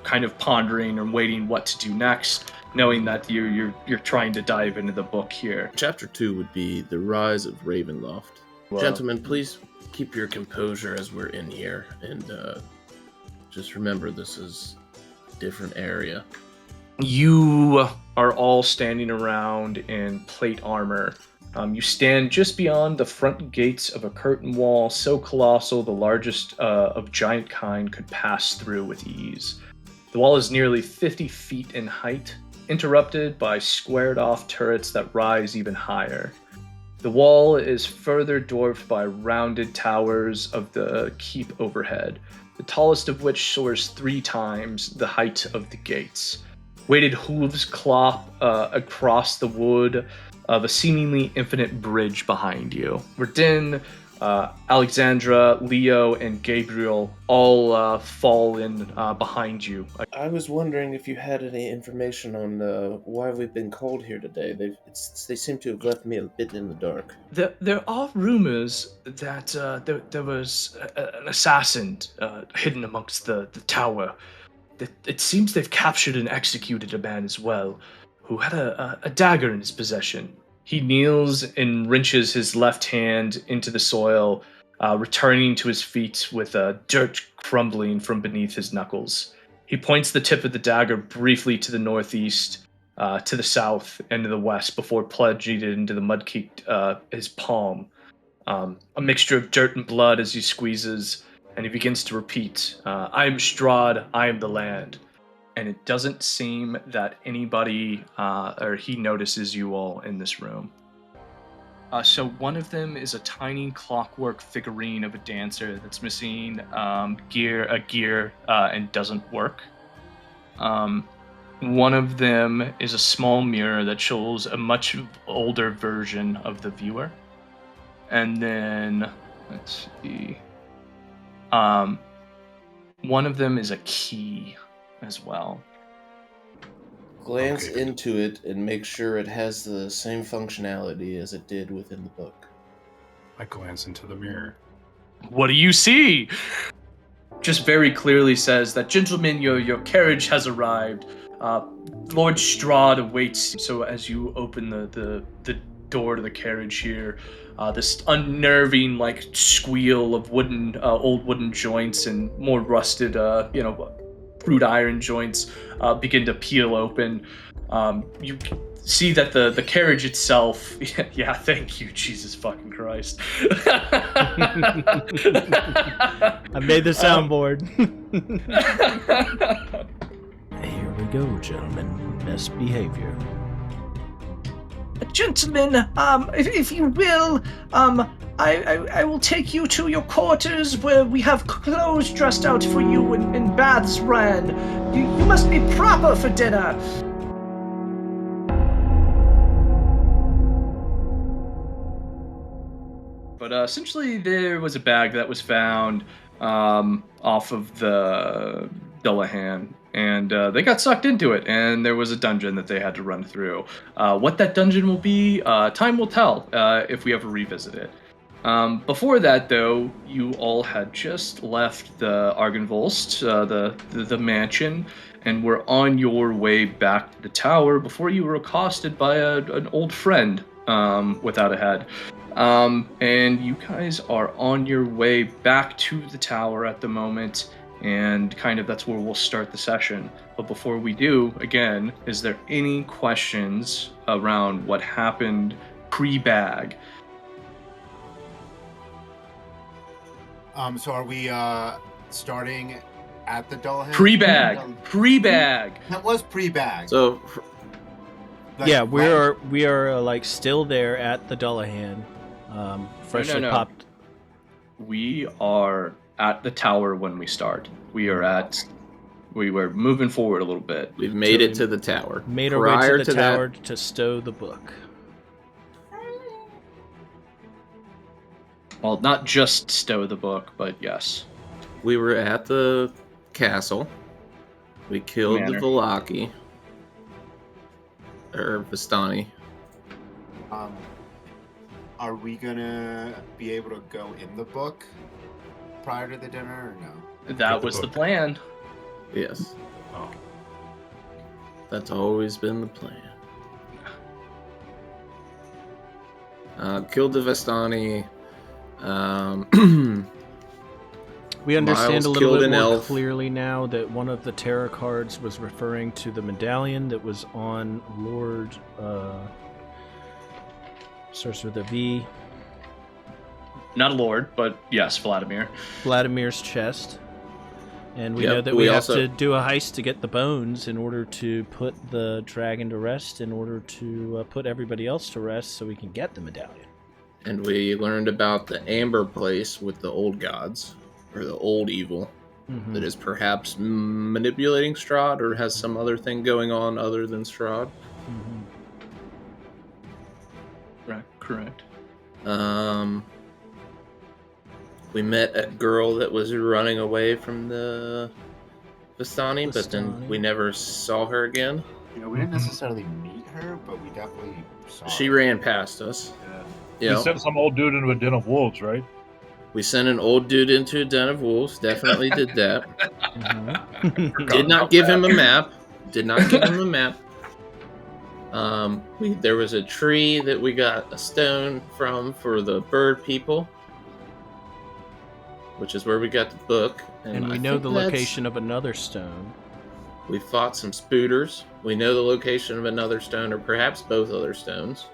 kind of pondering or waiting what to do next, knowing that you're trying to dive into the book here. Chapter 2 would be The Rise of Ravenloft. Whoa. Gentlemen, please keep your composure as we're in here, and just remember this is a different area. You are all standing around in plate armor. You stand just beyond the front gates of a curtain wall so colossal the largest of giant kind could pass through with ease. The wall is nearly 50 feet in height, interrupted by squared-off turrets that rise even higher. The wall is further dwarfed by rounded towers of the keep overhead, the tallest of which soars 3 times the height of the gates. Weighted hooves clop across the wood of a seemingly infinite bridge behind you. Verdun, Alexandra, Leo, and Gabriel all fall in behind you. I was wondering if you had any information on why we've been called here today. They seem to have left me a bit in the dark. There are rumors that there was an assassin hidden amongst the tower. It seems they've captured and executed a man as well, who had a dagger in his possession. He kneels and wrenches his left hand into the soil, returning to his feet with dirt crumbling from beneath his knuckles. He points the tip of the dagger briefly to the northeast, to the south, and to the west before plunging it into the mud-caked his palm. A mixture of dirt and blood as he squeezes, and he begins to repeat, I am Strahd, I am the land. And it doesn't seem that anybody, or he notices you all in this room. So one of them is a tiny clockwork figurine of a dancer that's missing a gear, and doesn't work. One of them is a small mirror that shows a much older version of the viewer. And then, let's see. One of them is a key as well. Glance into it and make sure it has the same functionality as it did within the book. I glance into the mirror. What do you see? Just very clearly says that, gentlemen, your carriage has arrived. Lord Strahd awaits. So as you open the door to the carriage here, this unnerving like squeal of old wooden joints and more rusted, crude iron joints begin to peel open. You see that the carriage itself, yeah, thank you, Jesus fucking Christ. I made the soundboard. Here we go, gentlemen. Best behavior. Gentlemen, if you will, I will take you to your quarters where we have clothes dressed out for you and baths ran. You must be proper for dinner. But essentially, there was a bag that was found off of the Dullahan, and they got sucked into it, and there was a dungeon that they had to run through. What that dungeon will be, time will tell if we ever revisit it. Before that, though, you all had just left the Argenvolst, the mansion, and were on your way back to the tower before you were accosted by an old friend without a head. And you guys are on your way back to the tower at the moment, and kind of that's where we'll start the session. But before we do, again, is there any questions around what happened pre-bag? So are we starting at the Dullahan? Pre-bag. That was pre-bag. So, Yeah, we are like still there at the Dullahan, freshly No. popped. We are at the tower when we start. We were moving forward a little bit. we've made it to the tower. Made our way to the tower to stow the book. Well, not just stow the book, but yes. We were at the castle. We killed the Velaki. Or Vistani. Are we gonna be able to go in the book prior to the dinner or no? That was the plan. Yes. Oh. That's always been the plan. Killed the Vestani. We understand Miles a little killed bit an more elf. clearly now that one of the tarot cards was referring to the medallion that was on Lord, starts with a V, Not a lord, but yes, Vladimir. Vladimir's chest. And we Yep, know that we we have also- to do a heist to get the bones in order to put the dragon to rest, in order to put everybody else to rest so we can get the medallion. And we learned about the Amber place with the old gods, or the old evil, Mhm. that is perhaps manipulating Strahd, or has some other thing going on other than Strahd. Mhm. Correct. We met a girl that was running away from the Vistani, but then Vistani. we never saw her again. You know, we didn't necessarily meet her, but we definitely saw She her. ran past us. Yeah. You We know, sent some old dude into a den of wolves, right? we sent an old dude into a den of wolves. Definitely did that. Mhm. Did not give him a map. Did not give him a map. There was a tree that we got a stone from for the bird people, which is where we got the book. And we I know think the that's- location of another stone. We fought some spooters. We know the location of another stone, or perhaps both other stones.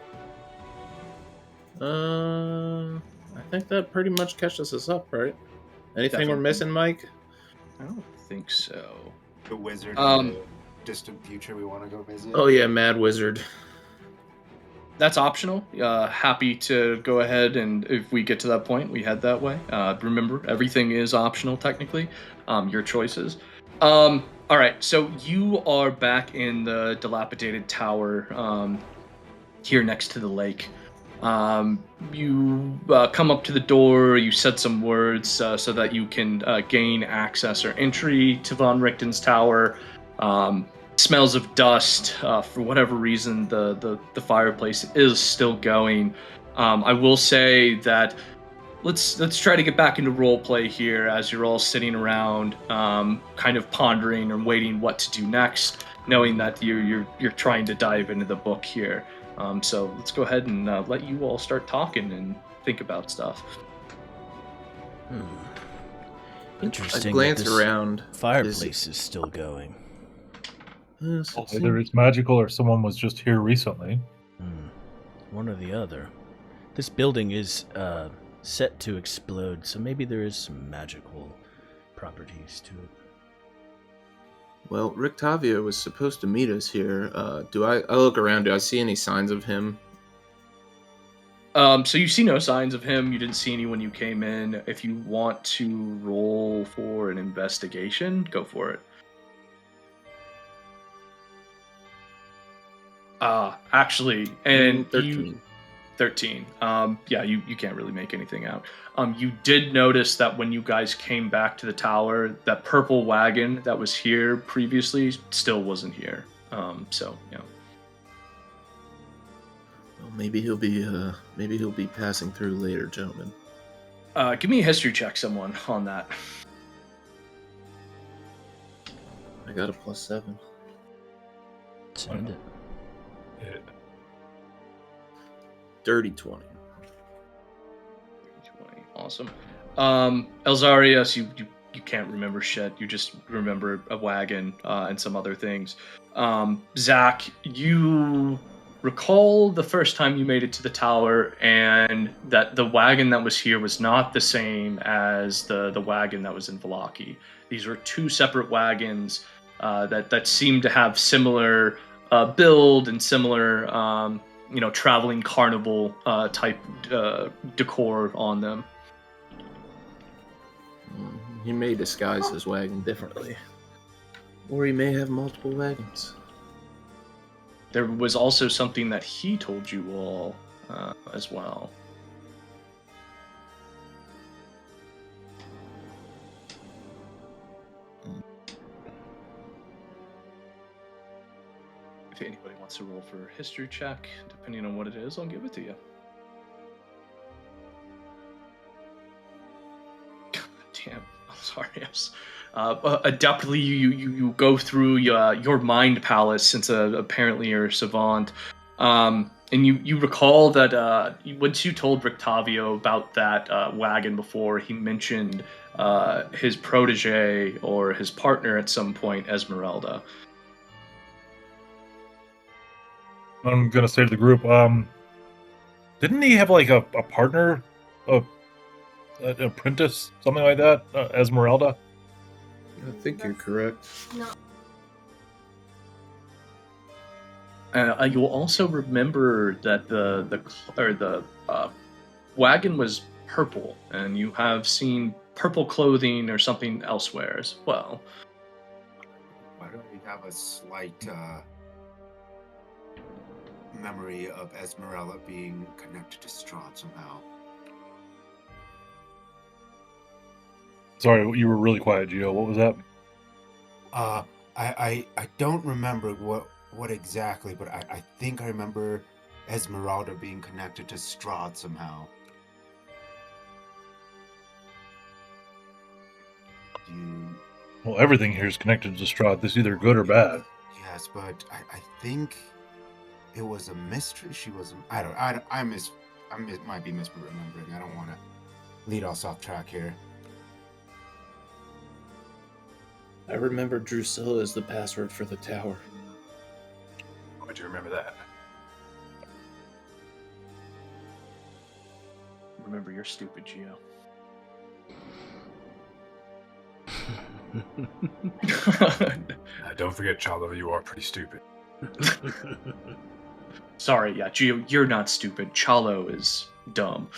I think that pretty much catches us up, right? Anything we're Definitely. missing, Mike? I don't think so. The wizard Um, in the distant future we want to go visit. Oh yeah, Mad Wizard. That's optional. Happy to go ahead and if we get to that point, we head that way. Remember, everything is optional technically. Your choices. All right, so you are back in the dilapidated tower here next to the lake. You come up to the door. You said some words so that you can gain access or entry to Von Richten's tower. Smells of dust. For whatever reason, the fireplace is still going. I will say that let's try to get back into role play here as you're all sitting around, kind of pondering and waiting what to do next, knowing that you're trying to dive into the book here. So let's go ahead and let you all start talking and think about stuff. Interesting. I that glance this around. Fireplace is still going. Yes, it Either it's magical or someone was just here recently. One or the other. This building is set to explode, so maybe there is some magical properties to it. Well, Rick Tavia was supposed to meet us here. I look around? Do I see any signs of him? So you see no signs of him. You didn't see any when you came in. If you want to roll for an investigation, go for it. Actually, and 13. 13. Yeah, you can't really make anything out. You did notice that when you guys came back to the tower, that purple wagon that was here previously still wasn't here. So yeah. Well, maybe he'll be passing through later, gentlemen. Give me a history check, someone, on that. I got a +7. Send it. Yeah. Dirty 20. 20. Awesome. Elzeiros, you can't remember shit. You just remember a wagon and some other things. Zack, you recall the first time you made it to the tower and that the wagon that was here was not the same as the wagon that was in Valaki. These were two separate wagons that seemed to have similar build and similar traveling carnival type decor on them. He may disguise his wagon differently. Or he may have multiple wagons. There was also something that he told you all as well. If anybody wants to roll for a history check, depending on what it is, I'll give it to you. God damn. Sorry, yes. Adeptly, you go through your mind palace, since apparently you're a savant. And you recall that once you told Rictavio about that wagon before, he mentioned his protege or his partner at some point, Esmeralda. I'm gonna say to the group, didn't he have like a partner, an apprentice, something like that, Esmeralda? I think you're correct. You'll also remember that the wagon was purple, and you have seen purple clothing or something elsewhere as well. Why don't we have a slight memory of Esmeralda being connected to Strahd somehow? Sorry, you were really quiet, Geo. What was that? I don't remember what exactly, but I think I remember Esmeralda being connected to Strahd somehow. Well, everything here is connected to Strahd. This is either good or bad. Yes, but I think it was a mystery. She was. I might be misremembering. I don't want to lead us off track here. I remember Drusilla as the password for the tower. Why do you remember that? Remember, you're stupid, Geo. Don't forget, Chalo, you are pretty stupid. Sorry, yeah, Geo, you're not stupid. Chalo is dumb.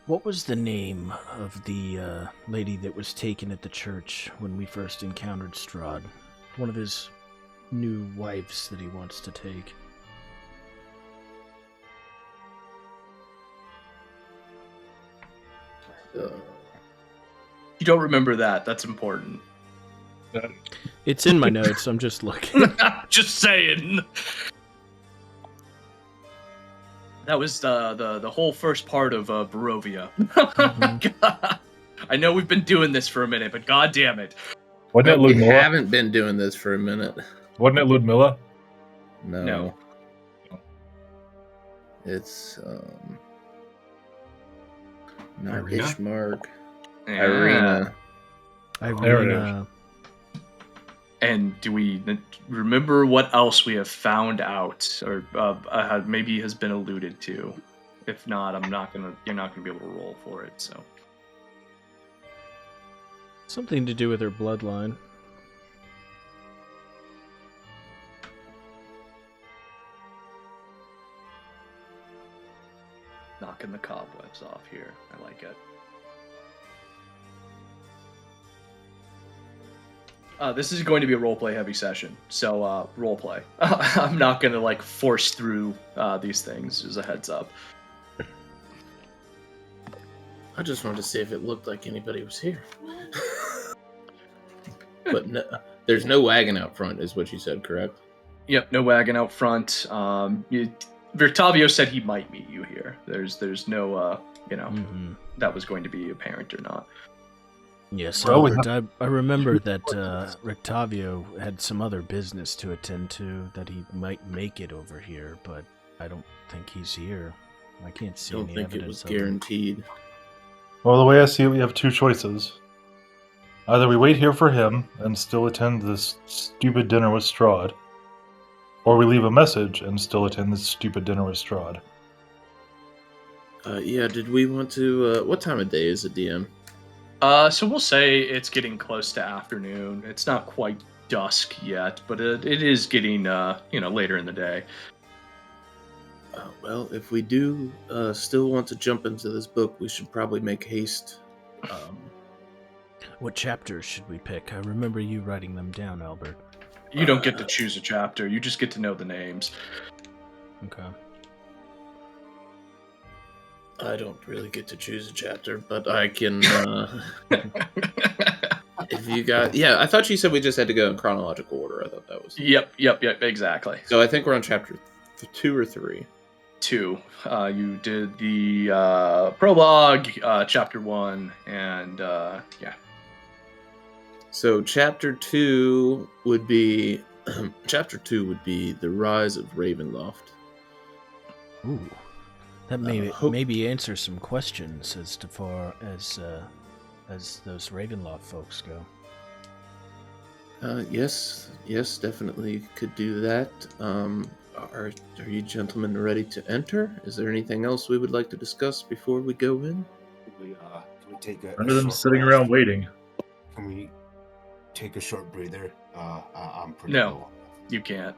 What was the name of the lady that was taken at the church when we first encountered Strahd? One of his new wives that he wants to take. You don't remember that. That's important. It's in my notes. I'm just looking. Just saying. That was the whole first part of Barovia. Mhm. I know we've been doing this for a minute, but god damn it. Wasn't it We Ludmilla? haven't been doing this for a minute. Wasn't it Ludmilla? No. It's not Irina? Ishmark. Yeah. Irina. Irina. And do we remember what else we have found out, or maybe has been alluded to? If not, you're not gonna be able to roll for it. So Something to do with her bloodline. knocking the cobwebs off here. I like it. This is going to be a roleplay heavy session, so roleplay. I'm not going to like force through these things, as a heads up. I just wanted to see if it looked like anybody was here. But no, there's no wagon out front, is what you said, correct? Yep, no wagon out front. Virtavio said he might meet you here. There's no, that was going to be apparent or not. Yes, Well, Albert, I remember that Rictavio had some other business to attend to, that he might make it over here, but I don't think he's here. I can't see Don't any think it evidence was of him. guaranteed. Well, the way I see it, we have two choices. Either we wait here for him and still attend this stupid dinner with Strahd, or we leave a message and still attend this stupid dinner with Strahd. Yeah, did we want to... what time of day is it, DM? So we'll say it's getting close to afternoon. It's not quite dusk yet, but it is getting, later in the day. Well, if we do still want to jump into this book, we should probably make haste. What chapters should we pick? I remember you writing them down, Albert. You don't get to choose a chapter. You just get to know the names. Okay. I don't really get to choose a chapter, but I can... if you got... Yeah, I thought you said we just had to go in chronological order. I thought that was... Yep, exactly. So I think we're on chapter 2 or 3? 2. You did the prologue, chapter 1, and yeah. So chapter 2 would be the rise of Ravenloft. Ooh, that maybe answer some questions as far as those Ravenloft folks go. Yes, definitely could do that. Are you gentlemen ready to enter? Is there anything else we would like to discuss before we go in? Can we take a None of them short sitting rest? around waiting. Can we take a short breather? I'm pretty No. low. You can't.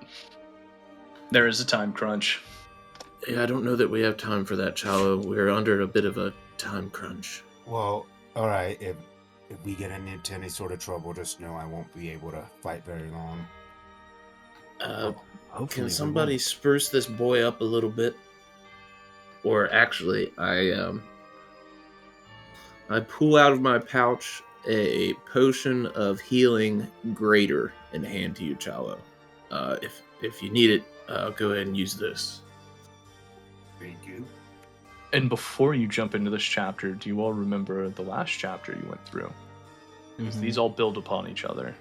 There is a time crunch. Yeah, I don't know that we have time for that, Chalo. We're under a bit of a time crunch. Well, all right. If we get into any sort of trouble, just know I won't be able to fight very long. Hopefully, Can somebody spruce this boy up a little bit? Or actually, I pull out of my pouch a potion of healing greater and hand to you, Chalo. If you need it, go ahead and use this. Thank you. And before you jump into this chapter, do you all remember the last chapter you went through? Because these all build upon each other.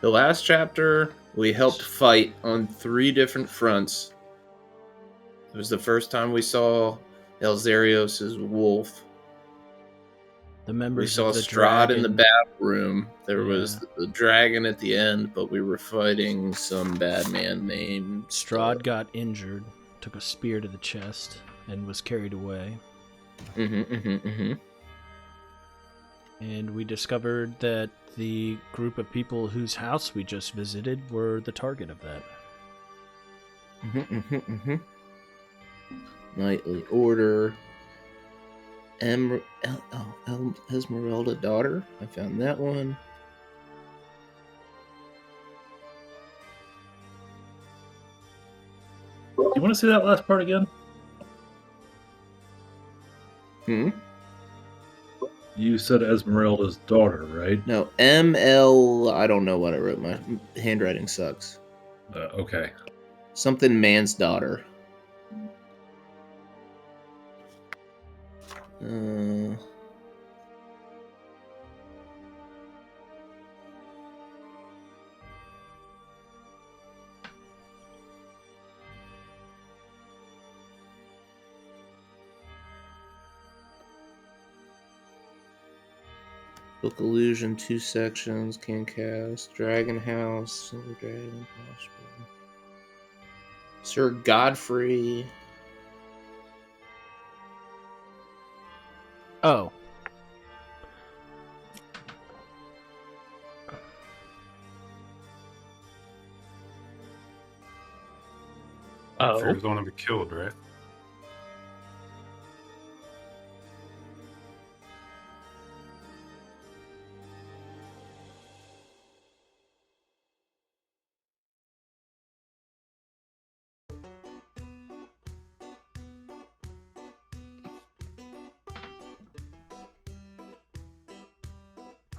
The last chapter, we helped fight on 3 different fronts. It was the first time we saw Elzeiros' wolf. The members We saw of the Strahd in the dragon. bathroom. There was the dragon at the end, but we were fighting some bad man named Strahd got injured, took a spear to the chest, and was carried away. And we discovered that the group of people whose house we just visited were the target of that. Knightly Order. Esmeralda Daughter. I found that one. You want to see that last part again? You said Esmeralda's daughter, right? No, ML. I don't know what I wrote. My handwriting sucks. Okay. Something man's daughter. Book Illusion, 2 sections, can cast, Dragon House, Silver Dragon, Possible. Sir Godfrey. Oh. He was the one to be killed, right?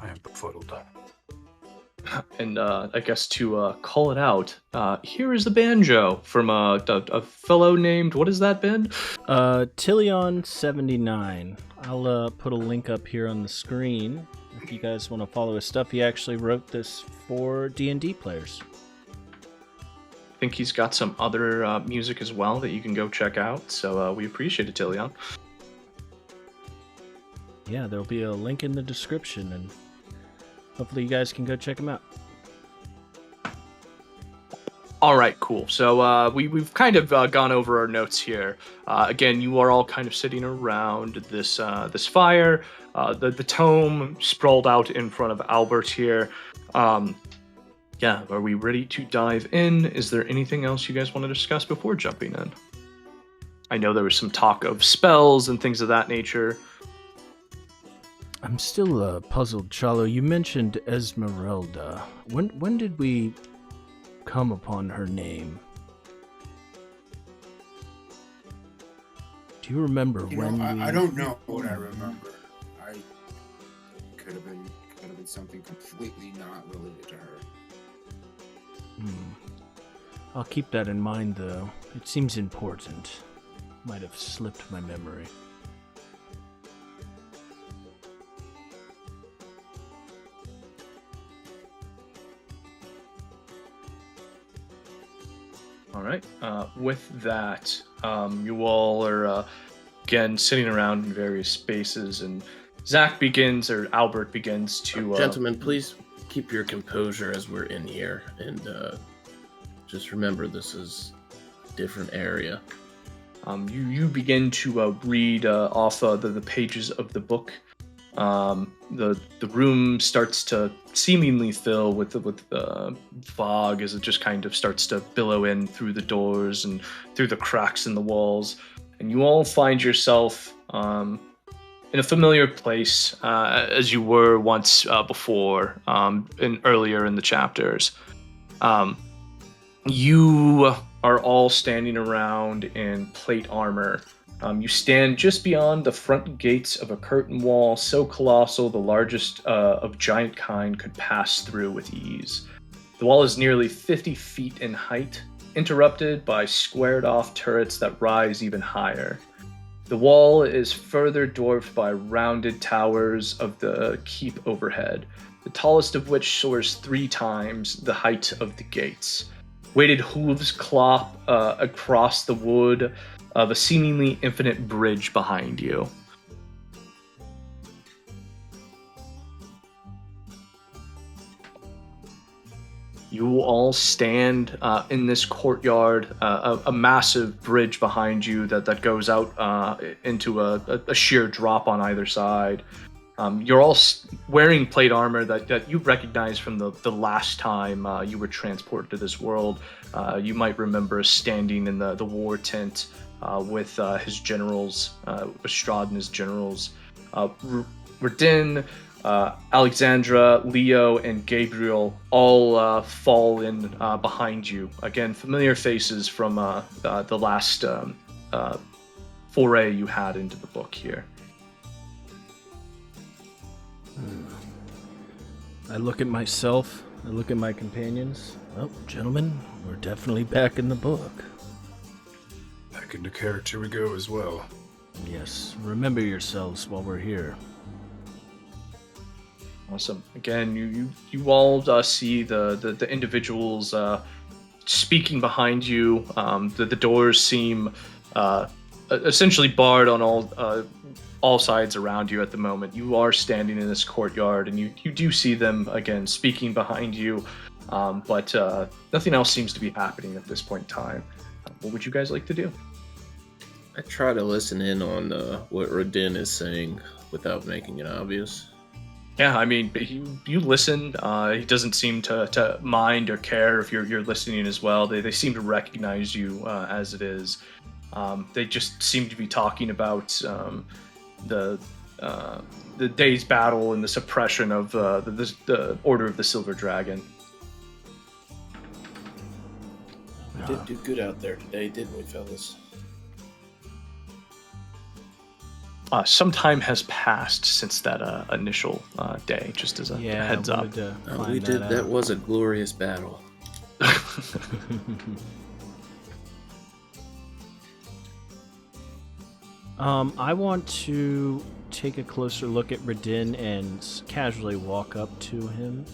I am befuddled. And I guess to call it out, here is the banjo from a fellow named, what is that, Ben? Tillion79. I'll put a link up here on the screen if you guys want to follow his stuff. He actually wrote this for D&D players. I think he's got some other music as well that you can go check out, so we appreciate it, Tillion. Yeah, there'll be a link in the description, and hopefully you guys can go check him out. All right, cool. So we've kind of gone over our notes here. Again, you are all kind of sitting around this this fire. The tome sprawled out in front of Albert here. Yeah, are we ready to dive in? Is there anything else you guys want to discuss before jumping in? I know there was some talk of spells and things of that nature. I'm still puzzled, Chalo. You mentioned Esmeralda. When did we come upon her name? Do you remember when? I don't know what I remember. I could have been something completely not related to her. I'll keep that in mind, though. It seems important. Might have slipped my memory. All right. With that, you all are again sitting around in various spaces, and Zack begins, or Albert begins to. Gentlemen, please keep your composure as we're in here, and just remember this is a different area. You begin to read off the pages of the book. The room starts to seemingly fill with fog as it just kind of starts to billow in through the doors and through the cracks in the walls, and you all find yourself in a familiar place as you were once before, earlier in the chapters. You are all standing around in plate armor. You stand just beyond the front gates of a curtain wall so colossal the largest of giant kind could pass through with ease. The wall is nearly 50 feet in height, interrupted by squared-off turrets that rise even higher. The wall is further dwarfed by rounded towers of the keep overhead, the tallest of which soars 3 times the height of the gates. Weighted hooves clop across the wood of a seemingly infinite bridge behind you. You all stand in this courtyard, a massive bridge behind you that goes out into a sheer drop on either side. You're all wearing plate armor that you recognize from the last time you were transported to this world. You might remember standing in the war tent with his generals, Strahd and his generals. Radin, Alexandra, Leo, and Gabriel all fall in behind you. Again, familiar faces from the last foray you had into the book here. I look at myself, I look at my companions. Well, gentlemen, we're definitely back in the book. Back into character we go as well. Yes, remember yourselves while we're here. Awesome. Again, you all see the individuals speaking behind you. The doors seem essentially barred on all sides around you at the moment. You are standing in this courtyard, and you do see them again speaking behind you, but nothing else seems to be happening at this point in time. What would you guys like to do? I try to listen in on what Radin is saying without making it obvious. Yeah, I mean, you listen. He doesn't seem to mind or care if you're listening as well. They seem to recognize you as it is. They just seem to be talking about the day's battle and the suppression of the Order of the Silver Dragon. We did do good out there today, didn't we, fellas? Some time has passed since that initial day, just as a heads up. We did. That was a glorious battle. I want to take a closer look at Radin and casually walk up to him,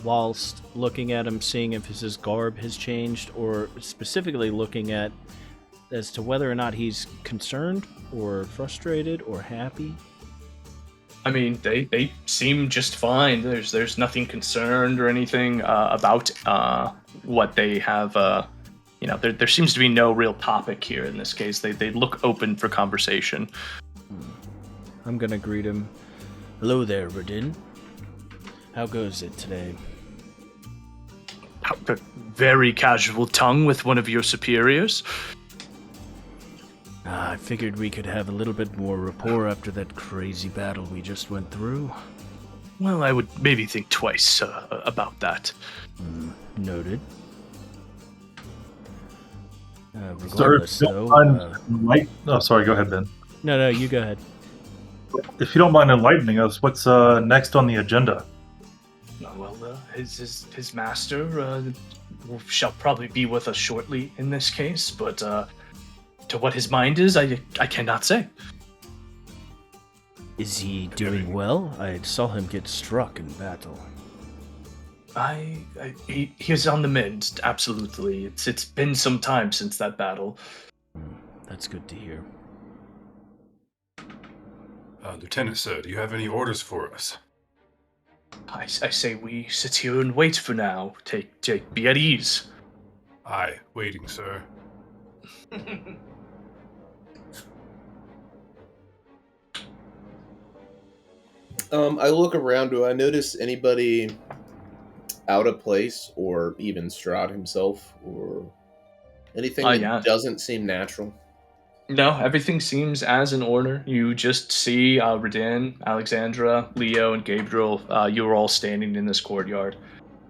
whilst looking at him, seeing if his garb has changed, or specifically looking at as to whether or not he's concerned or frustrated or happy. I mean, they seem just fine. There's nothing concerned or anything about what they have. There seems to be no real topic here in this case. They look open for conversation. I'm gonna greet him. Hello there, Radin. How goes it today? A very casual tongue with one of your superiors. I figured we could have a little bit more rapport after that crazy battle we just went through. Well, I would maybe think twice about that. Noted. Regardless, Sir, sorry, go ahead, Ben. No, you go ahead. If you don't mind enlightening us, what's next on the agenda? Well, his master shall probably be with us shortly in this case, but to what his mind is, I cannot say. Is he doing well? I saw him get struck in battle. He is on the mend, absolutely. It's been some time since that battle. That's good to hear. Lieutenant, sir, do you have any orders for us? I say we sit here and wait for now. Be at ease. Aye, waiting, sir. I look around. Do I notice anybody out of place, or even Strahd himself, or anything that Yeah. doesn't seem natural? No, everything seems as in order. You just see Radin, Alexandra, Leo, and Gabriel. You are all standing in this courtyard.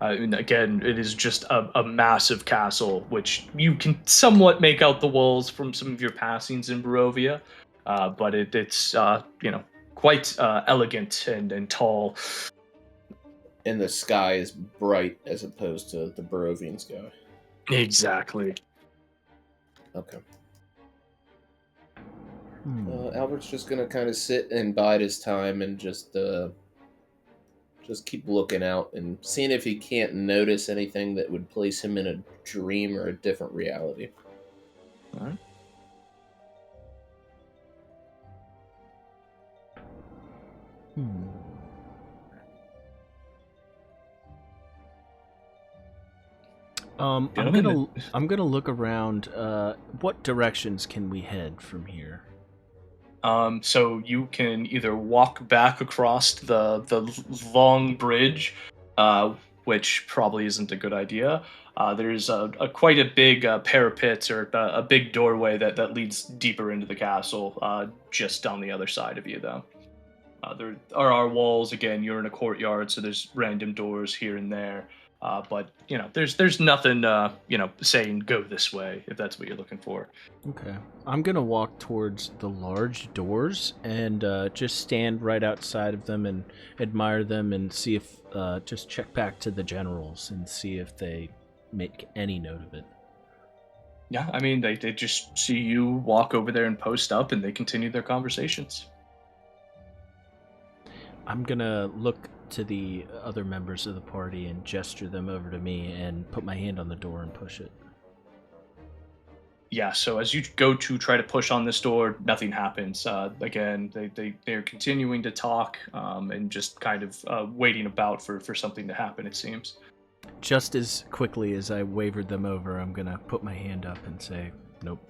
And again, it is just a massive castle, which you can somewhat make out the walls from some of your passings in Barovia. But it's quite elegant and tall. And the sky is bright as opposed to the Barovian sky. Exactly. Okay. Albert's just gonna kind of sit and bide his time and just keep looking out and seeing if he can't notice anything that would place him in a dream or a different reality. All right. I'm gonna look around. What directions can we head from here? So you can either walk back across the long bridge, which probably isn't a good idea. There's quite a big parapet or a big doorway that leads deeper into the castle, just on the other side of you, though. There are our walls. Again, you're in a courtyard, so there's random doors here and there. But there's nothing saying go this way if that's what you're looking for. Okay, I'm gonna walk towards the large doors and just stand right outside of them and admire them and see if just check back to the generals and see if they make any note of it. Yeah, I mean they just see you walk over there and post up, and they continue their conversations. I'm gonna look to the other members of the party and gesture them over to me and put my hand on the door and push it. Yeah, so as you go to try to push on this door, nothing happens. Again, they're continuing to talk and just kind of waiting about for something to happen, it seems. Just as quickly as I wavered them over, I'm gonna put my hand up and say, nope.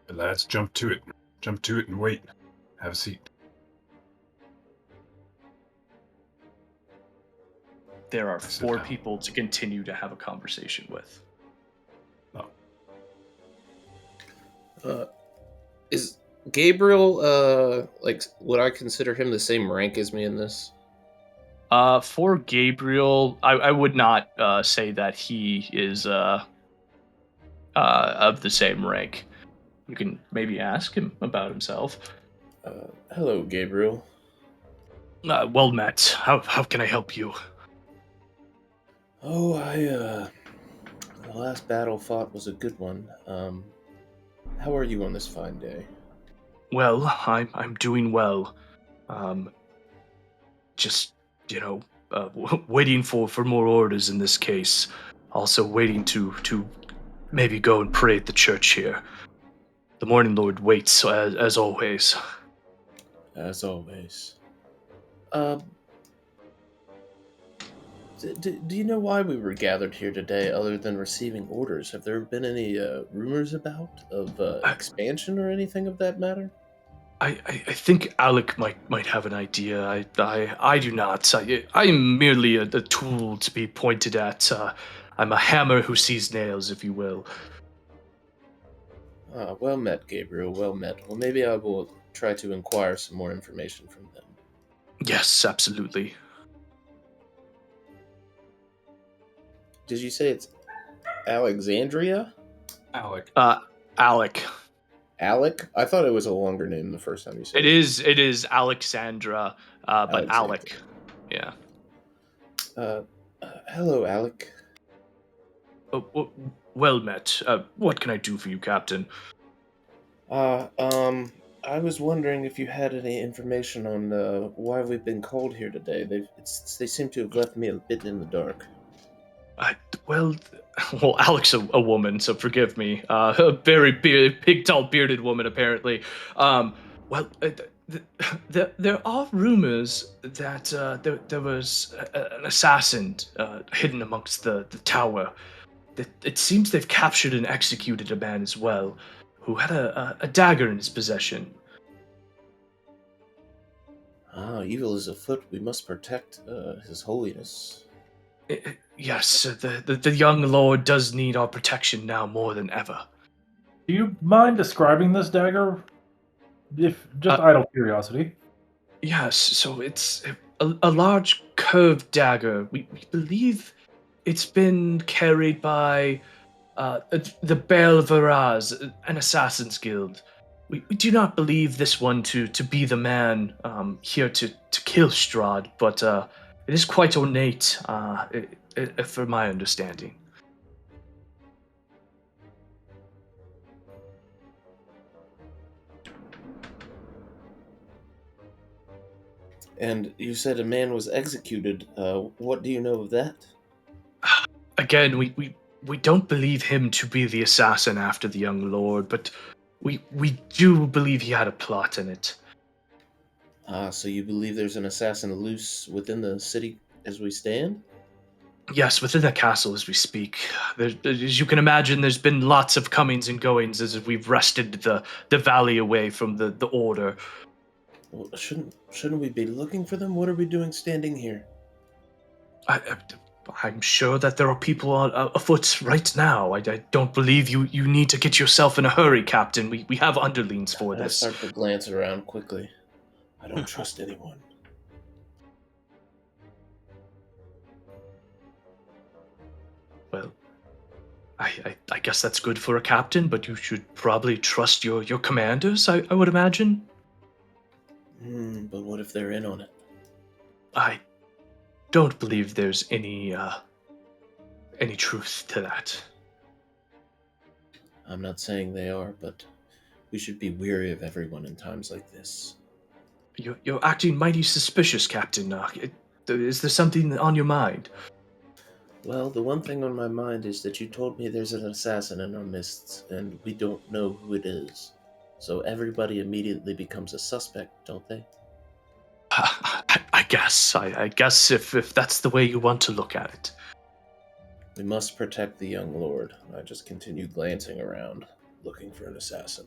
The lads, jump to it. Jump to it and wait. Have a seat. There are Sit 4 down. people to continue to have a conversation with. Is Gabriel would I consider him the same rank as me in this? For Gabriel, I would not say that he is of the same rank. You can maybe ask him about himself. Hello, Gabriel. Well met. How can I help you? Oh, the last battle fought was a good one. How are you on this fine day? Well, I'm doing well. Just waiting for more orders in this case. Also waiting to maybe go and pray at the church here. The Morning Lord waits as always. As always. Do you know why we were gathered here today other than receiving orders? Have there been any rumors of expansion or anything of that matter? I think Alec might have an idea. I do not. I am merely a tool to be pointed at. I'm a hammer who sees nails, if you will. Well met, Gabriel. Well met. Well, maybe I will try to inquire some more information from them. Yes, absolutely. Did you say it's Alexandria? Alec. Alec. Alec? I thought it was a longer name the first time you said it. It is Alexandra, but Alexandra. Alec. Yeah. Hello, Alec. Well met. What can I do for you, Captain? I was wondering if you had any information on why we've been called here today. They seem to have left me a bit in the dark. Well, well, Alex, a woman, so forgive me. A very big, tall, bearded woman, apparently. Well, there are rumors that there was an assassin hidden amongst the tower. It seems they've captured and executed a man as well, who had a dagger in his possession. Evil is afoot. We must protect His Holiness. Yes, the young lord does need our protection now more than ever. Do you mind describing this dagger? If just idle curiosity. Yes, so it's a large curved dagger. We believe it's been carried by the Bel Varaz, an assassin's guild. We do not believe this one to be the man here to kill Strahd, but it is quite ornate, for my understanding. And you said a man was executed. What do you know of that? Again, we don't believe him to be the assassin after the young lord, but we do believe he had a plot in it. So you believe there's an assassin loose within the city as we stand? Yes, within the castle as we speak. As you can imagine, there's been lots of comings and goings as we've wrested the valley away from the order. Well, shouldn't we be looking for them? What are we doing standing here? I'm sure that there are people afoot right now. I don't believe you need to get yourself in a hurry, Captain. We have underlings for I this. start to glance around quickly. I don't trust anyone. Well, I guess that's good for a captain, but you should probably trust your commanders, I would imagine. But what if they're in on it? I don't believe there's any truth to that. I'm not saying they are, but we should be weary of everyone in times like this. You're acting mighty suspicious, Captain. Is there something on your mind? Well, the one thing on my mind is that you told me there's an assassin in our midst, and we don't know who it is. So everybody immediately becomes a suspect, don't they? I guess. I guess if that's the way you want to look at it. We must protect the young lord. I just continue glancing around, looking for an assassin.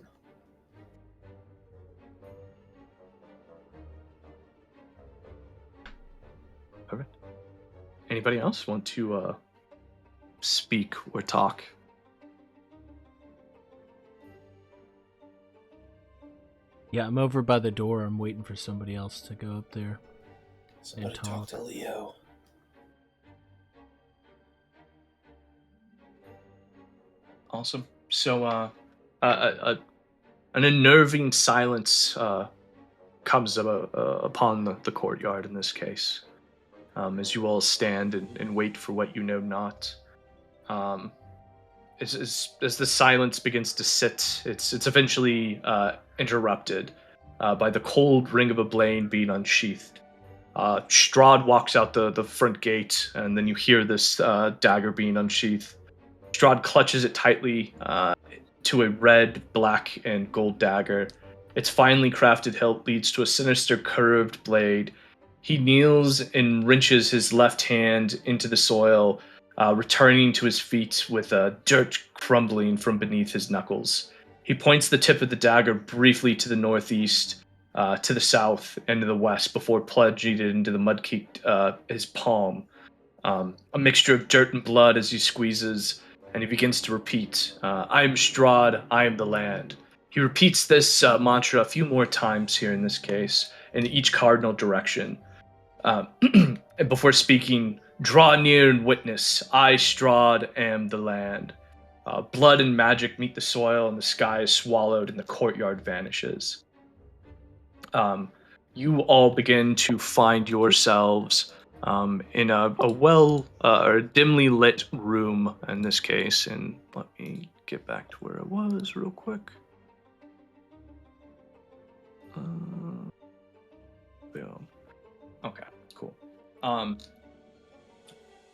Perfect. Anybody else want to speak or talk? Yeah, I'm over by the door. I'm waiting for somebody else to go up there. Somebody talk to Leo. Awesome. So, an unnerving silence comes upon the courtyard in this case, as you all stand and wait for what you know not. As the silence begins to sit, it's eventually interrupted by the cold ring of a blade being unsheathed. Strahd walks out the front gate, and then you hear this dagger being unsheathed. Strahd clutches it tightly to a red, black, and gold dagger. Its finely crafted hilt leads to a sinister curved blade. He kneels and wrenches his left hand into the soil, returning to his feet with dirt crumbling from beneath his knuckles. He points the tip of the dagger briefly to the northeast, to the south, and to the west before plunging it into the mud-caked his palm. A mixture of dirt and blood as he squeezes, and he begins to repeat, I am Strahd, I am the land. He repeats this mantra a few more times here in this case, in each cardinal direction. Before speaking, draw near and witness, I, Strahd, am the land. Blood and magic meet the soil, and the sky is swallowed, and the courtyard vanishes. You all begin to find yourselves in a well or dimly lit room in this case. And let me get back to where it was real quick. Boom. Okay, cool.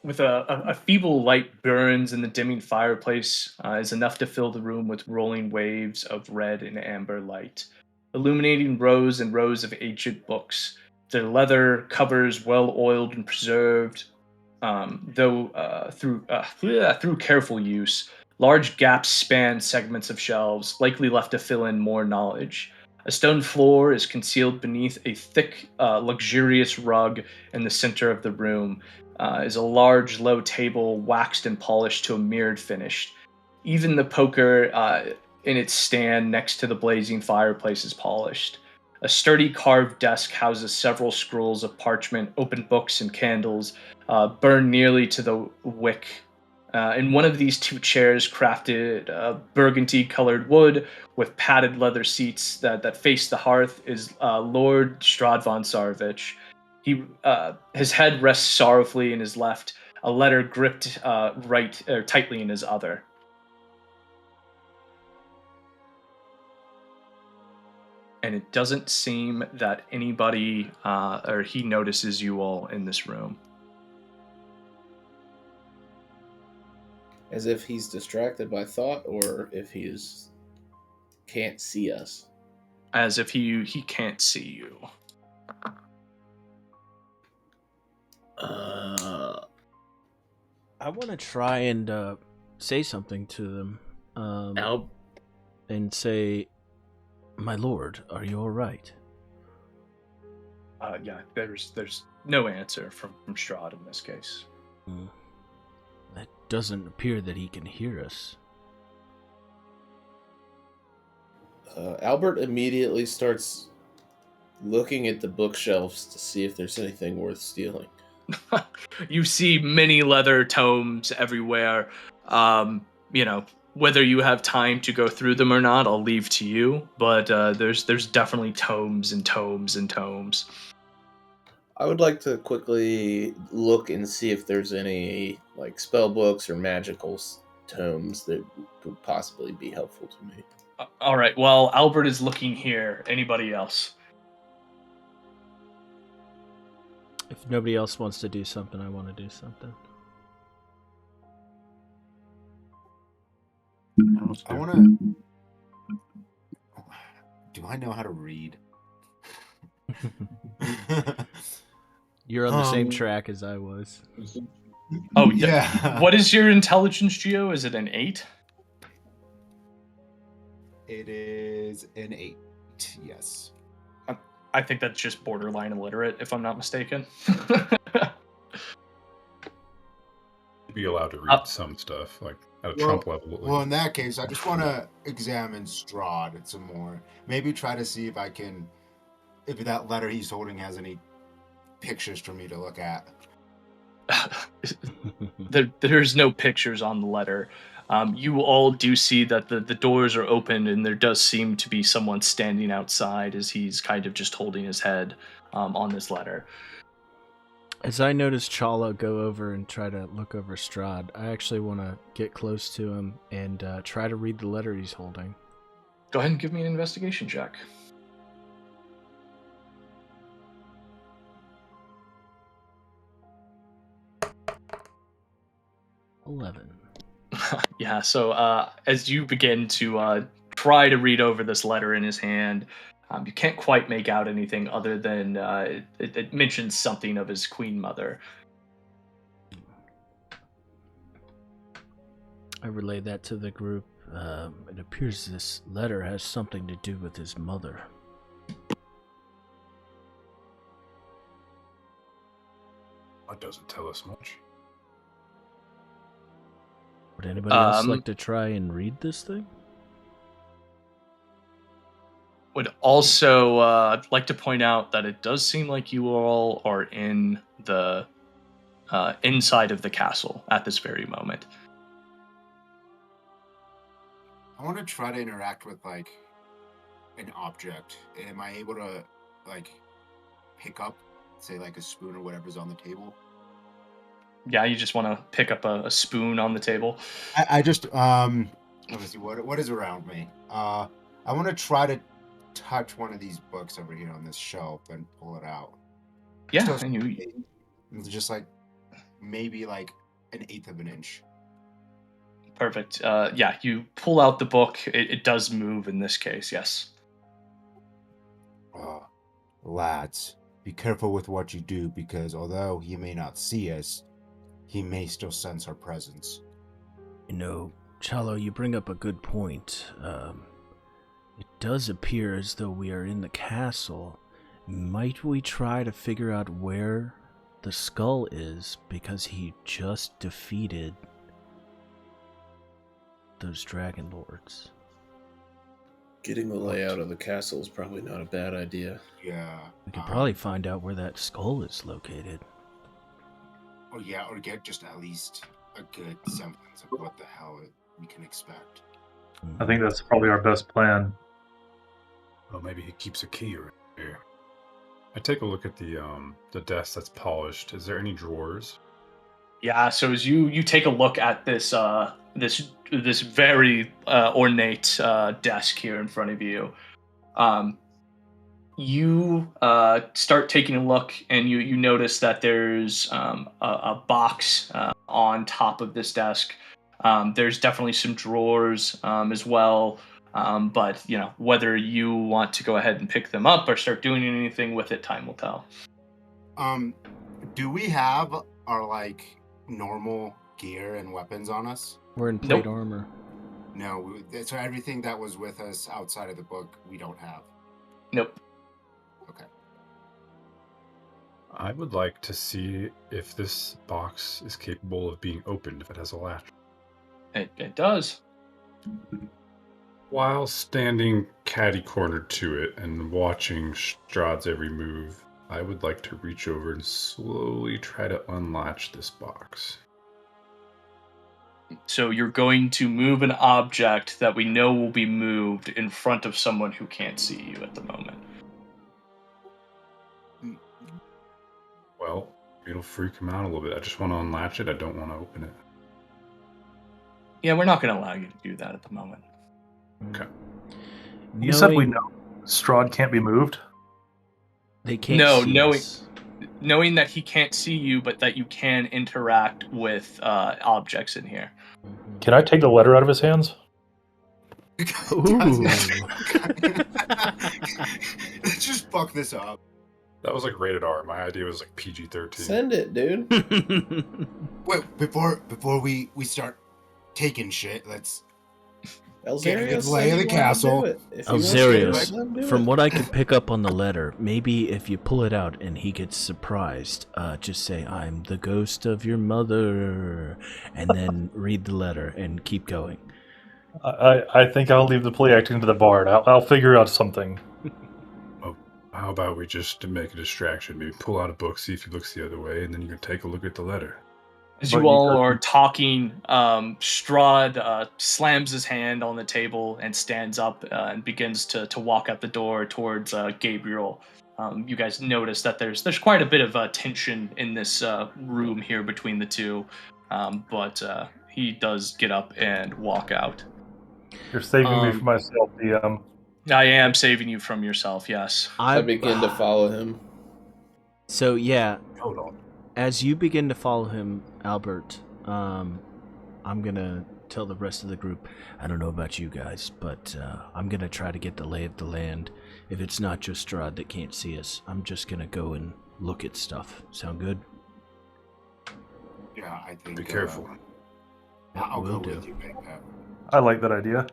With a feeble light burns in the dimming fireplace is enough to fill the room with rolling waves of red and amber light, illuminating rows and rows of ancient books, their leather covers well oiled and preserved, though through careful use. Large gaps span segments of shelves, likely left to fill in more knowledge. A stone floor is concealed beneath a thick, luxurious rug in the center of the room. Is a large, low table, waxed and polished to a mirrored finish. Even the poker in its stand next to the blazing fireplace is polished. A sturdy carved desk houses several scrolls of parchment, open books, and candles, burned nearly to the wick. In one of these two chairs, crafted burgundy-colored wood with padded leather seats that face the hearth, is Lord Strahd von Sarvich. His head rests sorrowfully in his left, a letter gripped tightly in his other. And it doesn't seem that anybody or he notices you all in this room. As if he's distracted by thought, or if he's can't see us. As if he can't see you. Uh, I want to try and say something to them. And say, "My lord, are you all right?" Yeah, there's no answer from Strahd in this case. It doesn't appear that he can hear us. Albert immediately starts looking at the bookshelves to see if there's anything worth stealing. You see many leather tomes everywhere. Whether you have time to go through them or not, I'll leave to you. But there's definitely tomes and tomes and tomes. I would like to quickly look and see if there's any like spell books or magical tomes that would possibly be helpful to me. All right. Well, Albert is looking here. Anybody else? If nobody else wants to do something, I want to do something. I want to. Do I know how to read? You're on the same track as I was. Oh, yeah. What is your intelligence, Geo? Is it an 8? It is an 8, yes. I think that's just borderline illiterate, if I'm not mistaken. Be allowed to read some stuff, like at a Trump level. At least. Well, in that case, I just want to examine Strahd some more. Maybe try to see if that letter he's holding has any pictures for me to look at. There's no pictures on the letter. You all do see that the doors are open, and there does seem to be someone standing outside as he's kind of just holding his head on this letter. As I notice Chalo go over and try to look over Strahd, I actually want to get close to him and try to read the letter he's holding. Go ahead and give me an investigation check. Yeah, so as you begin to try to read over this letter in his hand, you can't quite make out anything other than it mentions something of his queen mother. I relay that to the group. It appears this letter has something to do with his mother. That doesn't tell us much. Would anybody else like to try and read this thing? Would also like to point out that it does seem like you all are in the inside of the castle at this very moment. I want to try to interact with like an object. Am I able to like pick up say like a spoon or whatever's on the table. Yeah, you just want to pick up a spoon on the table. I just let me see what is around me. I want to try to touch one of these books over here on this shelf and pull it out. Yeah, Just and you it's just like maybe like an eighth of an inch. perfect. Yeah, you pull out the book. It does move in this case. Yes. Lads, be careful with what you do, because although he may not see us, he may still sense our presence. You know, Chalo, you bring up a good point. It does appear as though we are in the castle. Might we try to figure out where the skull is, because he just defeated those dragon lords? Getting the layout of the castle is probably not a bad idea. Yeah. We could probably find out where that skull is located. Or get just at least a good semblance of what the hell we can expect. I think that's probably our best plan. Well, maybe he keeps a key right here. I take a look at the desk that's polished. Is there any drawers? Yeah. So as you take a look at this this very ornate desk here in front of you, you start taking a look, and you notice that there's a box on top of this desk. There's definitely some drawers as well. But whether you want to go ahead and pick them up or start doing anything with it, time will tell. Do we have our like normal gear and weapons on us? We're in plate Nope. armor. No. So everything that was with us outside of the book, we don't have. Nope. Okay. I would like to see if this box is capable of being opened, if it has a latch. It does. While standing catty-cornered to it and watching Strahd's every move, I would like to reach over and slowly try to unlatch this box. So you're going to move an object that we know will be moved in front of someone who can't see you at the moment. Well, it'll freak him out a little bit. I just want to unlatch it. I don't want to open it. Yeah, we're not going to allow you to do that at the moment. Okay. You said we know Strahd can't be moved? They can't No, see knowing us. knowing that he can't see you, but that you can interact with objects in here. Can I take the letter out of his hands? Ooh. Let's just fuck this up. That was like rated R. My idea was like PG-13. Send it, dude. Wait, before we start taking shit, let's Elzeiros lay of the castle. Elzeiros, from what I could pick up on the letter, maybe if you pull it out and he gets surprised, just say, "I'm the ghost of your mother," and then read the letter and keep going. I think I'll leave the play acting to the bard. I'll figure out something. Well, how about we just make a distraction? Maybe pull out a book, see if he looks the other way, and then you can take a look at the letter. As But you you all could- are talking, Strahd slams his hand on the table and stands up and begins to walk out the door towards Gabriel. You guys notice that there's quite a bit of tension in this room here between the two, but he does get up and walk out. You're saving me from myself, DM. I am saving you from yourself, yes. I begin to follow him. So yeah, Hold on. as you begin to follow him, Albert, I'm gonna tell the rest of the group, I don't know about you guys, but I'm gonna try to get the lay of the land. If it's not just Strahd that can't see us, I'm just gonna go and look at stuff. Sound good? Yeah, I think. Be careful. I'll Will go do. with you, Big Pep. I like that idea.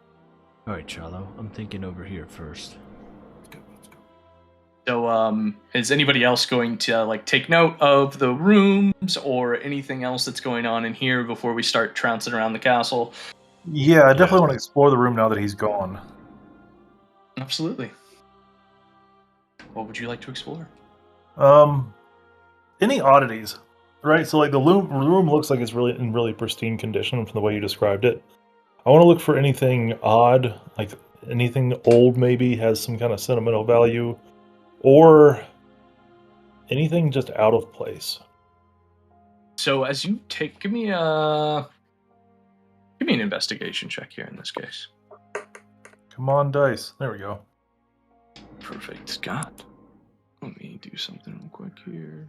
All right, Chalo, I'm thinking over here first. Let's go. Let's go. So, is anybody else going to take note of the rooms or anything else that's going on in here before we start trouncing around the castle? Yeah, I definitely want to explore the room now that he's gone. Absolutely. What would you like to explore? Any oddities, right? So the room looks like it's really in really pristine condition from the way you described it. I want to look for anything odd, like anything old maybe has some kind of sentimental value, or anything just out of place. So as you give me an investigation check here in this case. Come on, dice. There we go. Perfect. God. Let me do something real quick here.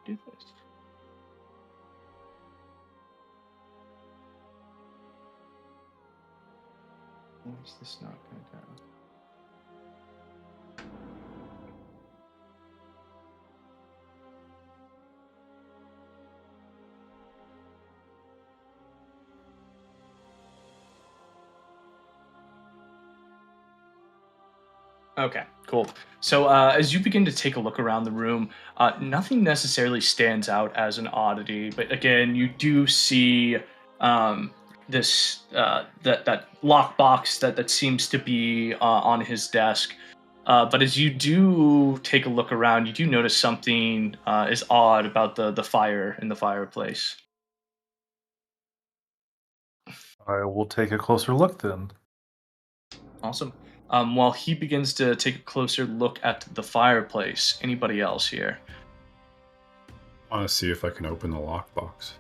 Do this. Why is this not going down? Okay, cool. So as you begin to take a look around the room, nothing necessarily stands out as an oddity, but again, you do see this that lockbox that seems to be on his desk. But as you do take a look around, you do notice something is odd about the fire in the fireplace. I will take a closer look then. Awesome. While he begins to take a closer look at the fireplace, anybody else here? I want to see if I can open the lockbox.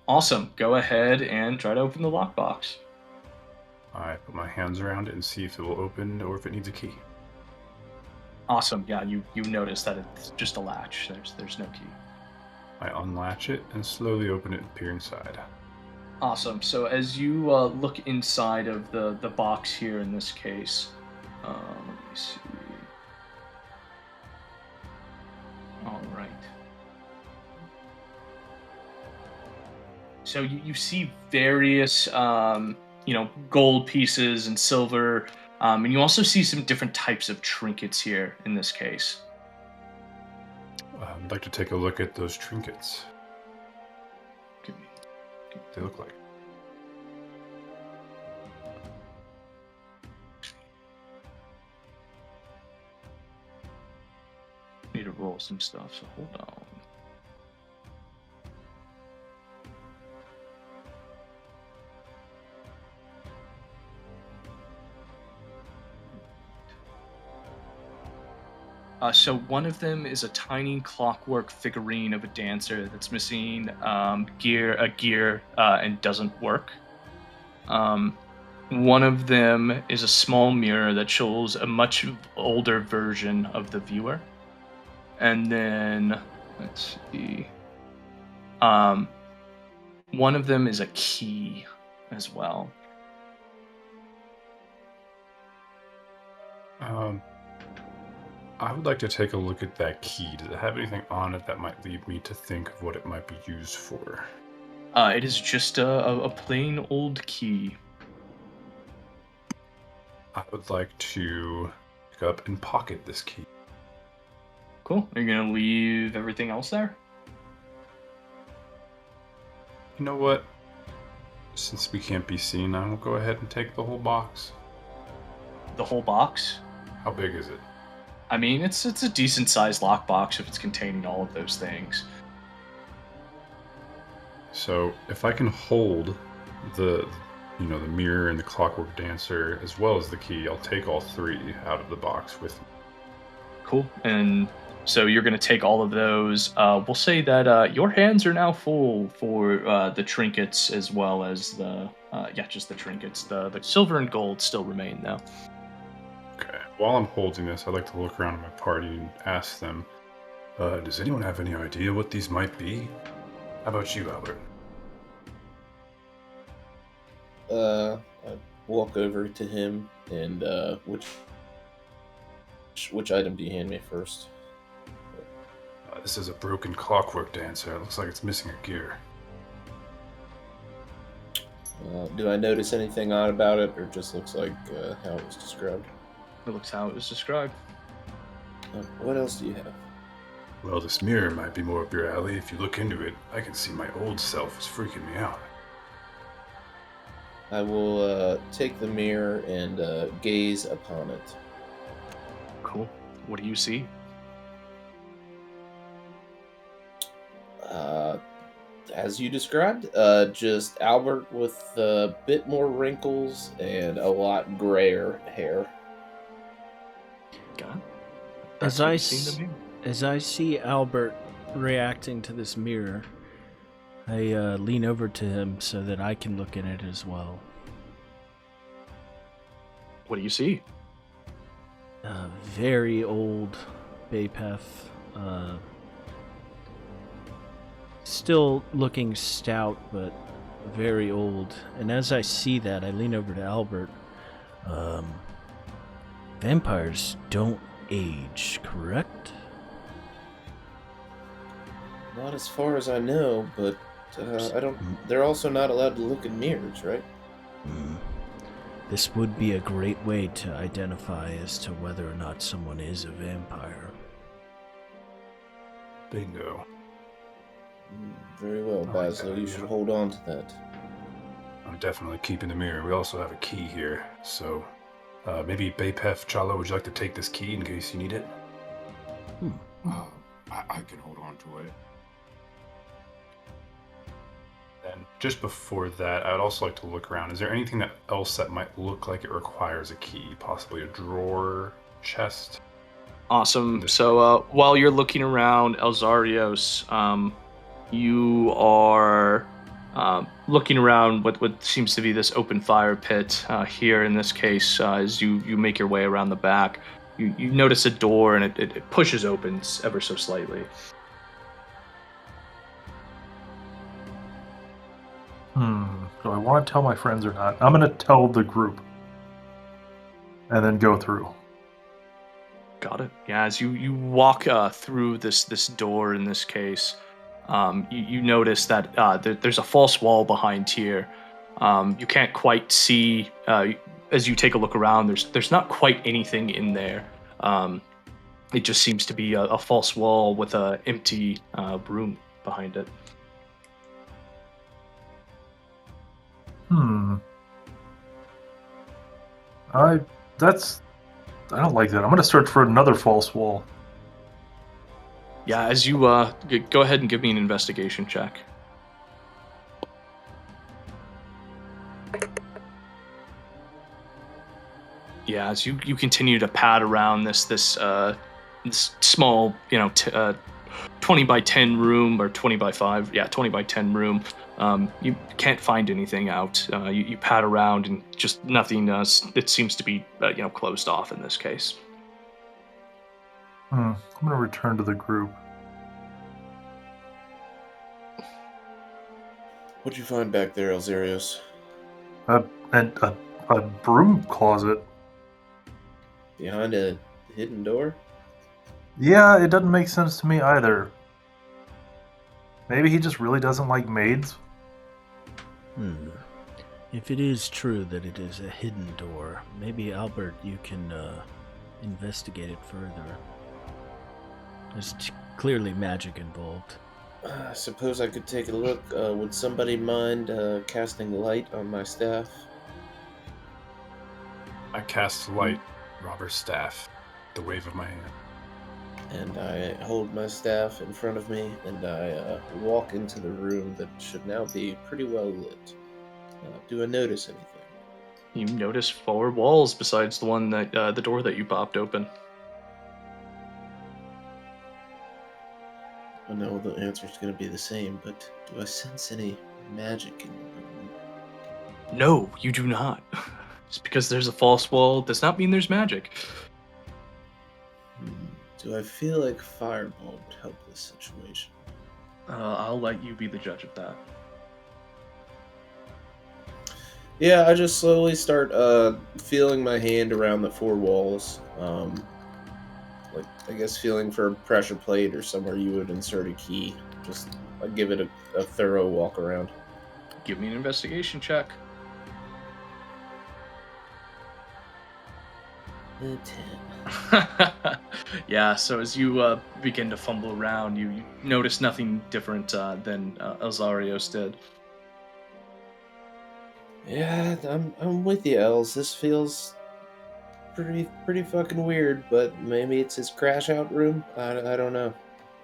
Awesome. Go ahead and try to open the lockbox. I put my hands around it and see if it will open or if it needs a key. Awesome. Yeah, you notice that it's just a latch. There's no key. I unlatch it and slowly open it and peer inside. Awesome. So as you look inside of the box here in this case, let me see. All right. So you see various, gold pieces and silver, and you also see some different types of trinkets here in this case. I'd like to take a look at those trinkets. Give me- They look like. Need to roll some stuff, so hold on. So one of them is a tiny clockwork figurine of a dancer that's missing a gear, and doesn't work. One of them is a small mirror that shows a much older version of the viewer. And then, let's see. One of them is a key as well. I would like to take a look at that key. Does it have anything on it that might lead me to think of what it might be used for? It is just a plain old key. I would like to pick up and pocket this key. Cool. Are you gonna leave everything else there? You know what? Since we can't be seen, I will go ahead and take the whole box. The whole box? How big is it? I mean, it's a decent sized lockbox if it's containing all of those things. So if I can hold the mirror and the clockwork dancer as well as the key, I'll take all three out of the box with me. Cool. And so you're going to take all of those. We'll say that your hands are now full for the trinkets as well as just the trinkets. The silver and gold still remain though. Okay. While I'm holding this, I'd like to look around at my party and ask them, does anyone have any idea what these might be? How about you, Albert? I walk over to him and which item do you hand me first? This is a broken clockwork dancer. It looks like it's missing a gear. Do I notice anything odd about it, or it just looks like how it was described? It looks how it was described. What else do you have? Well, this mirror might be more up your alley. If you look into it, I can see my old self is freaking me out. I will take the mirror and gaze upon it. Cool. What do you see? As you described, just Albert with a bit more wrinkles and a lot grayer hair. God, As that's what I you seem to be. As I see Albert reacting to this mirror, I lean over to him so that I can look in it as well. What do you see? Very old Bapef. Still looking stout, but very old. And as I see that, I lean over to Albert. Vampires don't age, correct? Not as far as I know, but I don't. They're also not allowed to look in mirrors, right? This would be a great way to identify as to whether or not someone is a vampire. Bingo. Very well, I like Bazzlo. that You idea. should hold on to that. I'm definitely keeping the mirror. We also have a key here, so maybe Bapef, Chalo, would you like to take this key in case you need it? I can hold on to it. And just before that, I'd also like to look around. Is there anything else that might look like it requires a key? Possibly a drawer, chest? Awesome. So while you're looking around, Elzeiros, you are looking around what seems to be this open fire pit here. In this case, as you make your way around the back, you notice a door, and it pushes open ever so slightly. Do I want to tell my friends or not? I'm going to tell the group. And then go through. Got it. Yeah, as you walk through this door, in this case, you notice that there's a false wall behind here. You can't quite see, as you take a look around, there's not quite anything in there. It just seems to be a false wall with an empty room behind it. I don't like that. I'm going to search for another false wall. Yeah, as you go ahead and give me an investigation check. Yeah, as you continue to pad around this small, 20 by 10 room, or 20 by 5, 20 by 10 room, you can't find anything out. You pad around and just nothing. It seems to be closed off in this case. I'm going to return to the group. What'd you find back there, Elzeiros? A broom closet. Behind a hidden door? Yeah, it doesn't make sense to me either. Maybe he just really doesn't like maids? If it is true that it is a hidden door, maybe, Albert, you can investigate it further. There's clearly magic involved. I suppose I could take a look. Would somebody mind casting light on my staff? I cast light, robber's staff, the wave of my hand. And I hold my staff in front of me, and I walk into the room that should now be pretty well lit. Do I notice anything? You notice 4 walls besides the one that the door that you popped open. I know the answer's going to be the same, but do I sense any magic in the room? No, you do not. Just because there's a false wall does not mean there's magic. Do I feel like Fireball would help this situation? I'll let you be the judge of that. Yeah, I just slowly start feeling my hand around the 4 walls. Like, I guess feeling for a pressure plate or somewhere you would insert a key. Just give it a thorough walk around. Give me an investigation check. 10. Yeah, so as you begin to fumble around, you notice nothing different than Elzeiros did. Yeah, I'm with you, Els. This feels pretty fucking weird, but maybe it's his crash out room. I don't know.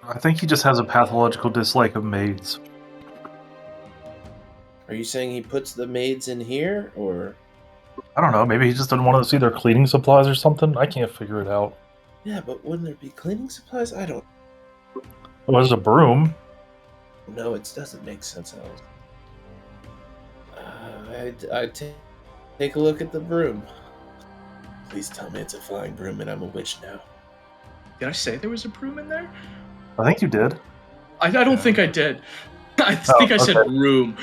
I think he just has a pathological dislike of maids. Are you saying he puts the maids in here, or? I don't know. Maybe he just didn't want to see their cleaning supplies or something. I can't figure it out. Yeah, but wouldn't there be cleaning supplies? I don't. Well, there's a broom. No, it doesn't make sense, Alex. I'd take a look at the broom. Please tell me it's a flying broom and I'm a witch now. Did I say there was a broom in there? I think you did. I don't think I did. I think I said room.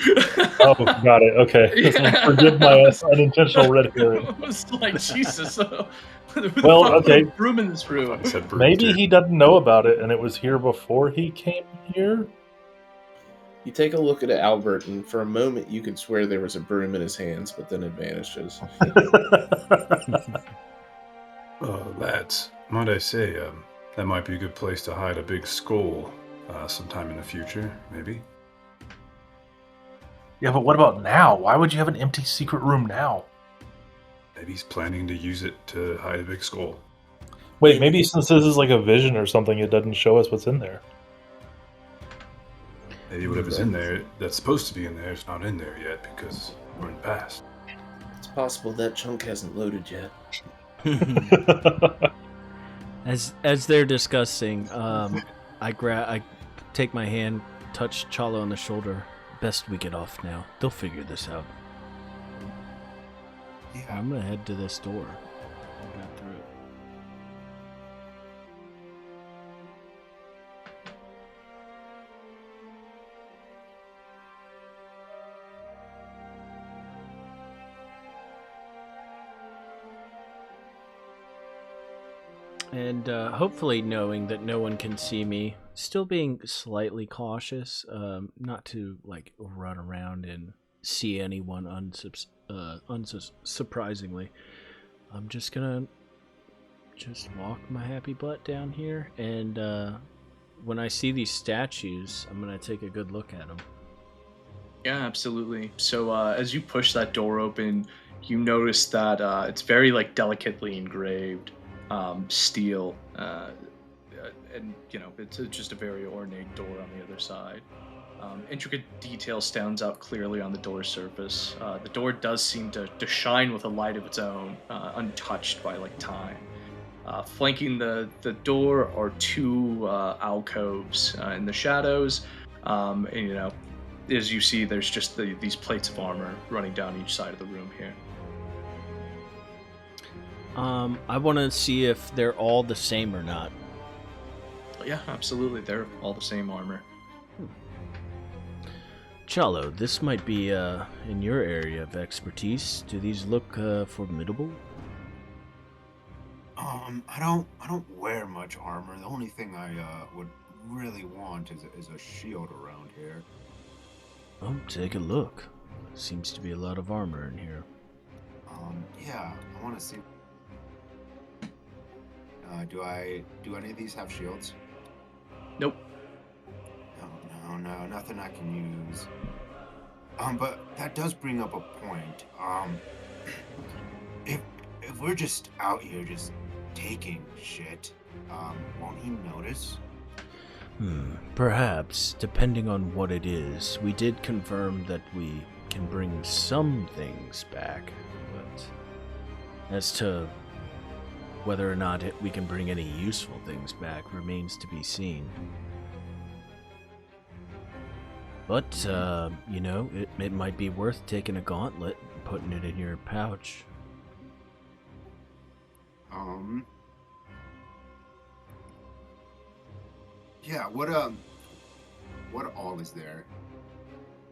Oh, got it. Okay. Yeah. Forgive my unintentional red herring. I was like, Jesus. Well, okay. Broom in this room. I said broom Maybe too. he doesn't know about it and it was here before he came here? You take a look at Albert, and for a moment you could swear there was a broom in his hands, but then it vanishes. Lads, might I say, that might be a good place to hide a big skull sometime in the future, maybe? Yeah, but what about now? Why would you have an empty secret room now? Maybe he's planning to use it to hide a big skull. Wait, maybe since this is like a vision or something, it doesn't show us what's in there. Maybe whatever's in there that's supposed to be in there is not in there yet because we're in the past. It's possible that chunk hasn't loaded yet. As they're discussing, I take my hand, touch Chalo on the shoulder. Best we get off now. They'll figure this out. Yeah. I'm gonna head to this door. Go through it. And hopefully knowing that no one can see me, still being slightly cautious, not to like run around and see anyone unsurprisingly. I'm just gonna walk my happy butt down here, and when I see these statues, I'm gonna take a good look at them. Yeah, absolutely. So as you push that door open, you notice that it's very like delicately engraved steel, and you know it's just a very ornate door on the other side. Intricate detail stands out clearly on the door surface. The door does seem to shine with a light of its own, untouched by like time. Flanking the door are two alcoves in the shadows, and you know, as you see, there's just these plates of armor running down each side of the room here. I want to see if they're all the same or not. Yeah, absolutely. They're all the same armor. Chalo, this might be in your area of expertise. Do these look formidable? I don't wear much armor. The only thing I would really want is a shield around here. Oh, take a look. Seems to be a lot of armor in here. Yeah, I want to see. Do any of these have shields? Nope. No, nothing I can use. But that does bring up a point. If we're just out here just taking shit, won't he notice? Perhaps, depending on what it is. We did confirm that we can bring some things back, but as to whether or not we can bring any useful things back remains to be seen. But, you know, it might be worth taking a gauntlet and putting it in your pouch. Yeah, what all is there?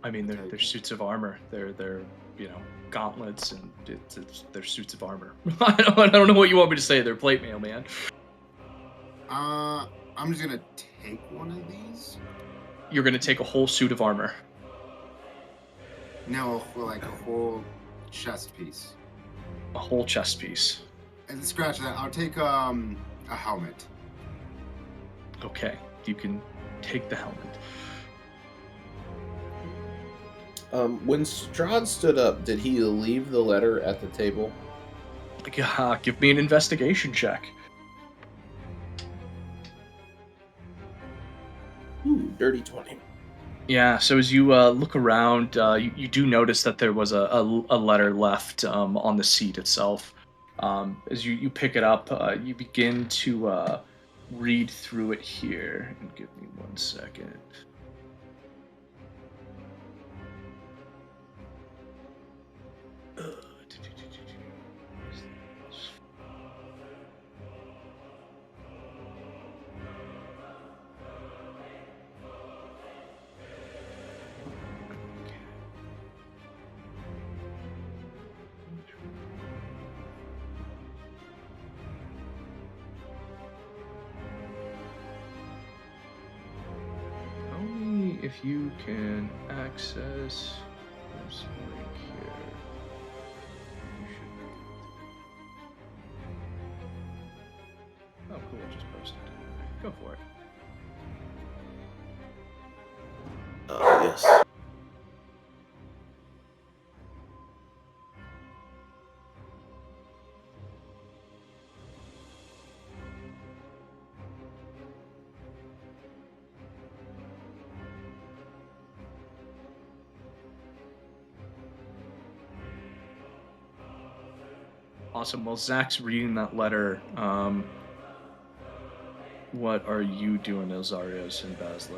I mean, they're suits of armor. They're you know, gauntlets, and they're suits of armor. I don't know what you want me to say. They're plate mail, man. I'm just gonna take one of these. You're gonna take a whole suit of armor. No, like a whole chest piece. A whole chest piece. And scratch that. I'll take a helmet. Okay, you can take the helmet. When Strahd stood up, did he leave the letter at the table? Give me an investigation check. Ooh, dirty 20. Yeah, so as you look around, you do notice that there was a letter left on the seat itself. As you pick it up, you begin to read through it here. And give me 1 second. Tell me if you can access this link here. You should be able to. Oh, cool! I just posted it. Go for it. Yes. Awesome. Well, Zach's reading that letter. What are you doing, Elzeiros and Bapef?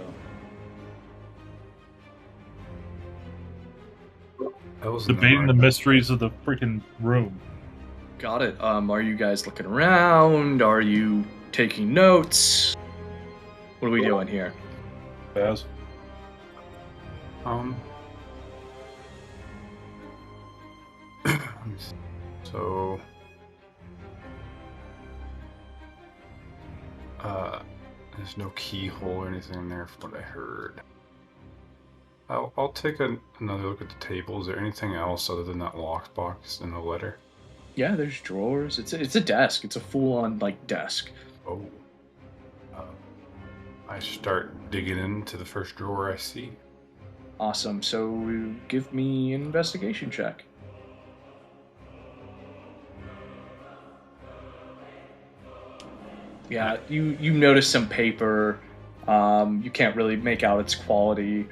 I was in Debating the right. mysteries of the freaking room. Got it. Are you guys looking around? Are you taking notes? What are we doing here? Baz. So, there's no keyhole or anything in there from what I heard. I'll take another look at the table. Is there anything else other than that lockbox in the letter? Yeah, there's drawers. It's a desk. It's a full-on like desk. Oh. I start digging into the first drawer I see. Awesome. So give me an investigation check. Yeah, you notice some paper. You can't really make out its quality.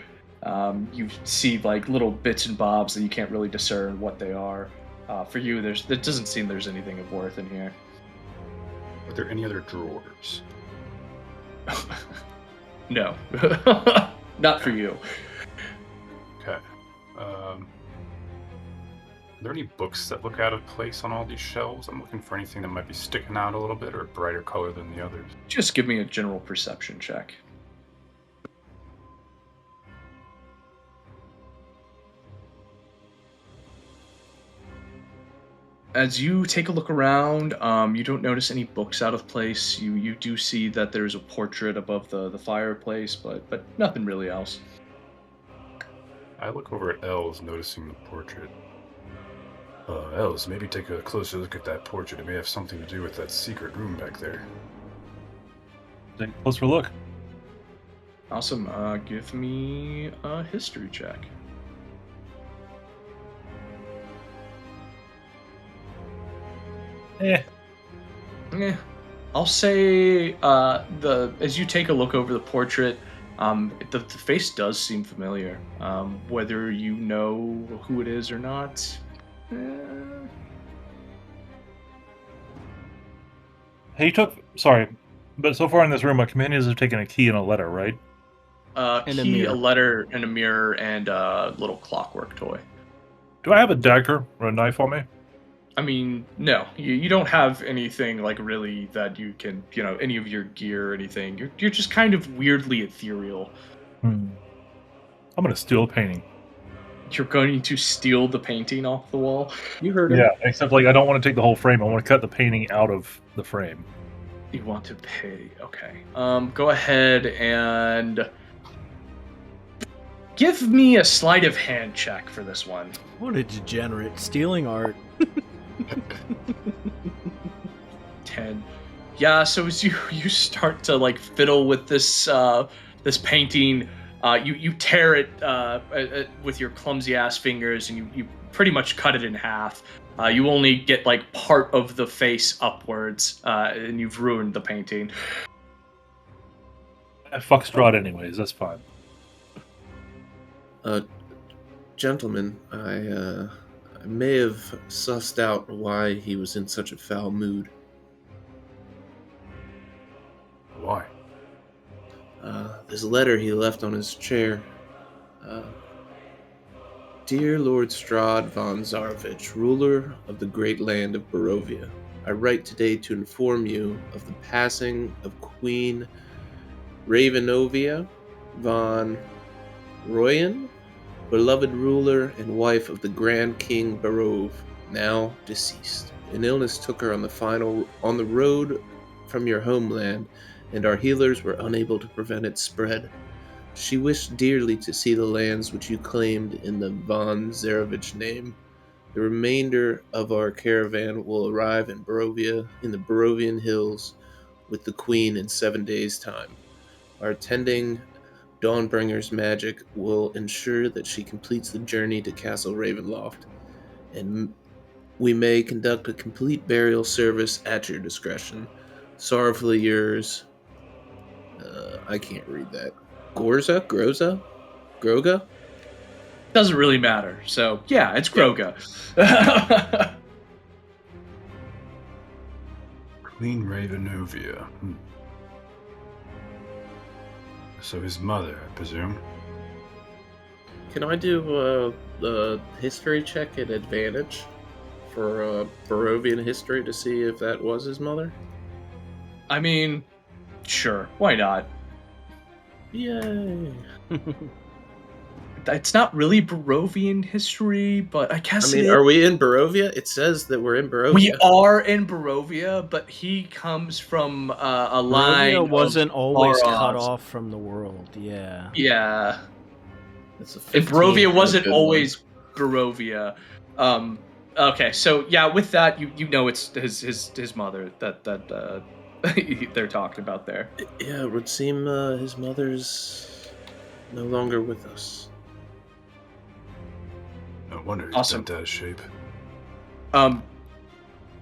You see like little bits and bobs that you can't really discern what they are. For you, it doesn't seem there's anything of worth in here. Are there any other drawers? No, not for you. Okay. Are there any books that look out of place on all these shelves? I'm looking for anything that might be sticking out a little bit or a brighter color than the others. Just give me a general perception check. As you take a look around, you don't notice any books out of place. You do see that there's a portrait above the fireplace, but nothing really else. I look over at Els, noticing the portrait. Els, maybe take a closer look at that portrait. It may have something to do with that secret room back there. Take a closer look. Awesome. Give me a history check. I'll say as you take a look over the portrait, the face does seem familiar. Whether you know who it is or not. Hey, sorry, but so far in this room, my companions have taken a key and a letter, right? And a Key, mirror. a letter, and a mirror, and a little clockwork toy. Do I have a dagger or a knife on me? I mean, no, you don't have anything like really that you can, any of your gear or anything. You're just kind of weirdly ethereal. I'm gonna steal a painting. You're going to steal the painting off the wall. You heard him. Yeah, except like I don't want to take the whole frame. I want to cut the painting out of the frame. You want to pay? Okay. Go ahead and give me a sleight of hand check for this one. What a degenerate. Stealing art. 10. Yeah, so as you start to like fiddle with this this painting, you tear it with your clumsy ass fingers, and you pretty much cut it in half. You only get like part of the face upwards, and you've ruined the painting. Fuck Strahd anyways. That's fine. Gentlemen, I may have sussed out why he was in such a foul mood. Why? This letter he left on his chair. Dear Lord Strahd von Zarovich, ruler of the great land of Barovia, I write today to inform you of the passing of Queen Ravenovia von Royan, beloved ruler and wife of the Grand King Barov, now deceased. An illness took her on the road from your homeland, and our healers were unable to prevent its spread. She wished dearly to see the lands which you claimed in the von Zarovich name. The remainder of our caravan will arrive in Barovia, in the Barovian hills, with the Queen in 7 days' time. Our attending Dawnbringer's magic will ensure that she completes the journey to Castle Ravenloft, and we may conduct a complete burial service at your discretion. Sorrowfully yours. I can't read that. Groga? Doesn't really matter. So yeah, it's Groga. Queen Ravenovia. So his mother, I presume. Can I do a history check at advantage for Barovian history to see if that was his mother? I mean, sure, why not? Yay! It's not really Barovian history, but I guess I mean, are we in Barovia? It says that we're in Barovia. We are in Barovia, but he comes from a line. Barovia wasn't always Barovs. cut off from the world. Yeah. Yeah. If Barovia wasn't always Barovia. Okay, so yeah, with that, you know it's his mother that they're talking about there. Yeah, it would seem his mother's no longer with us. No wonder he's Awesome. bent out of shape.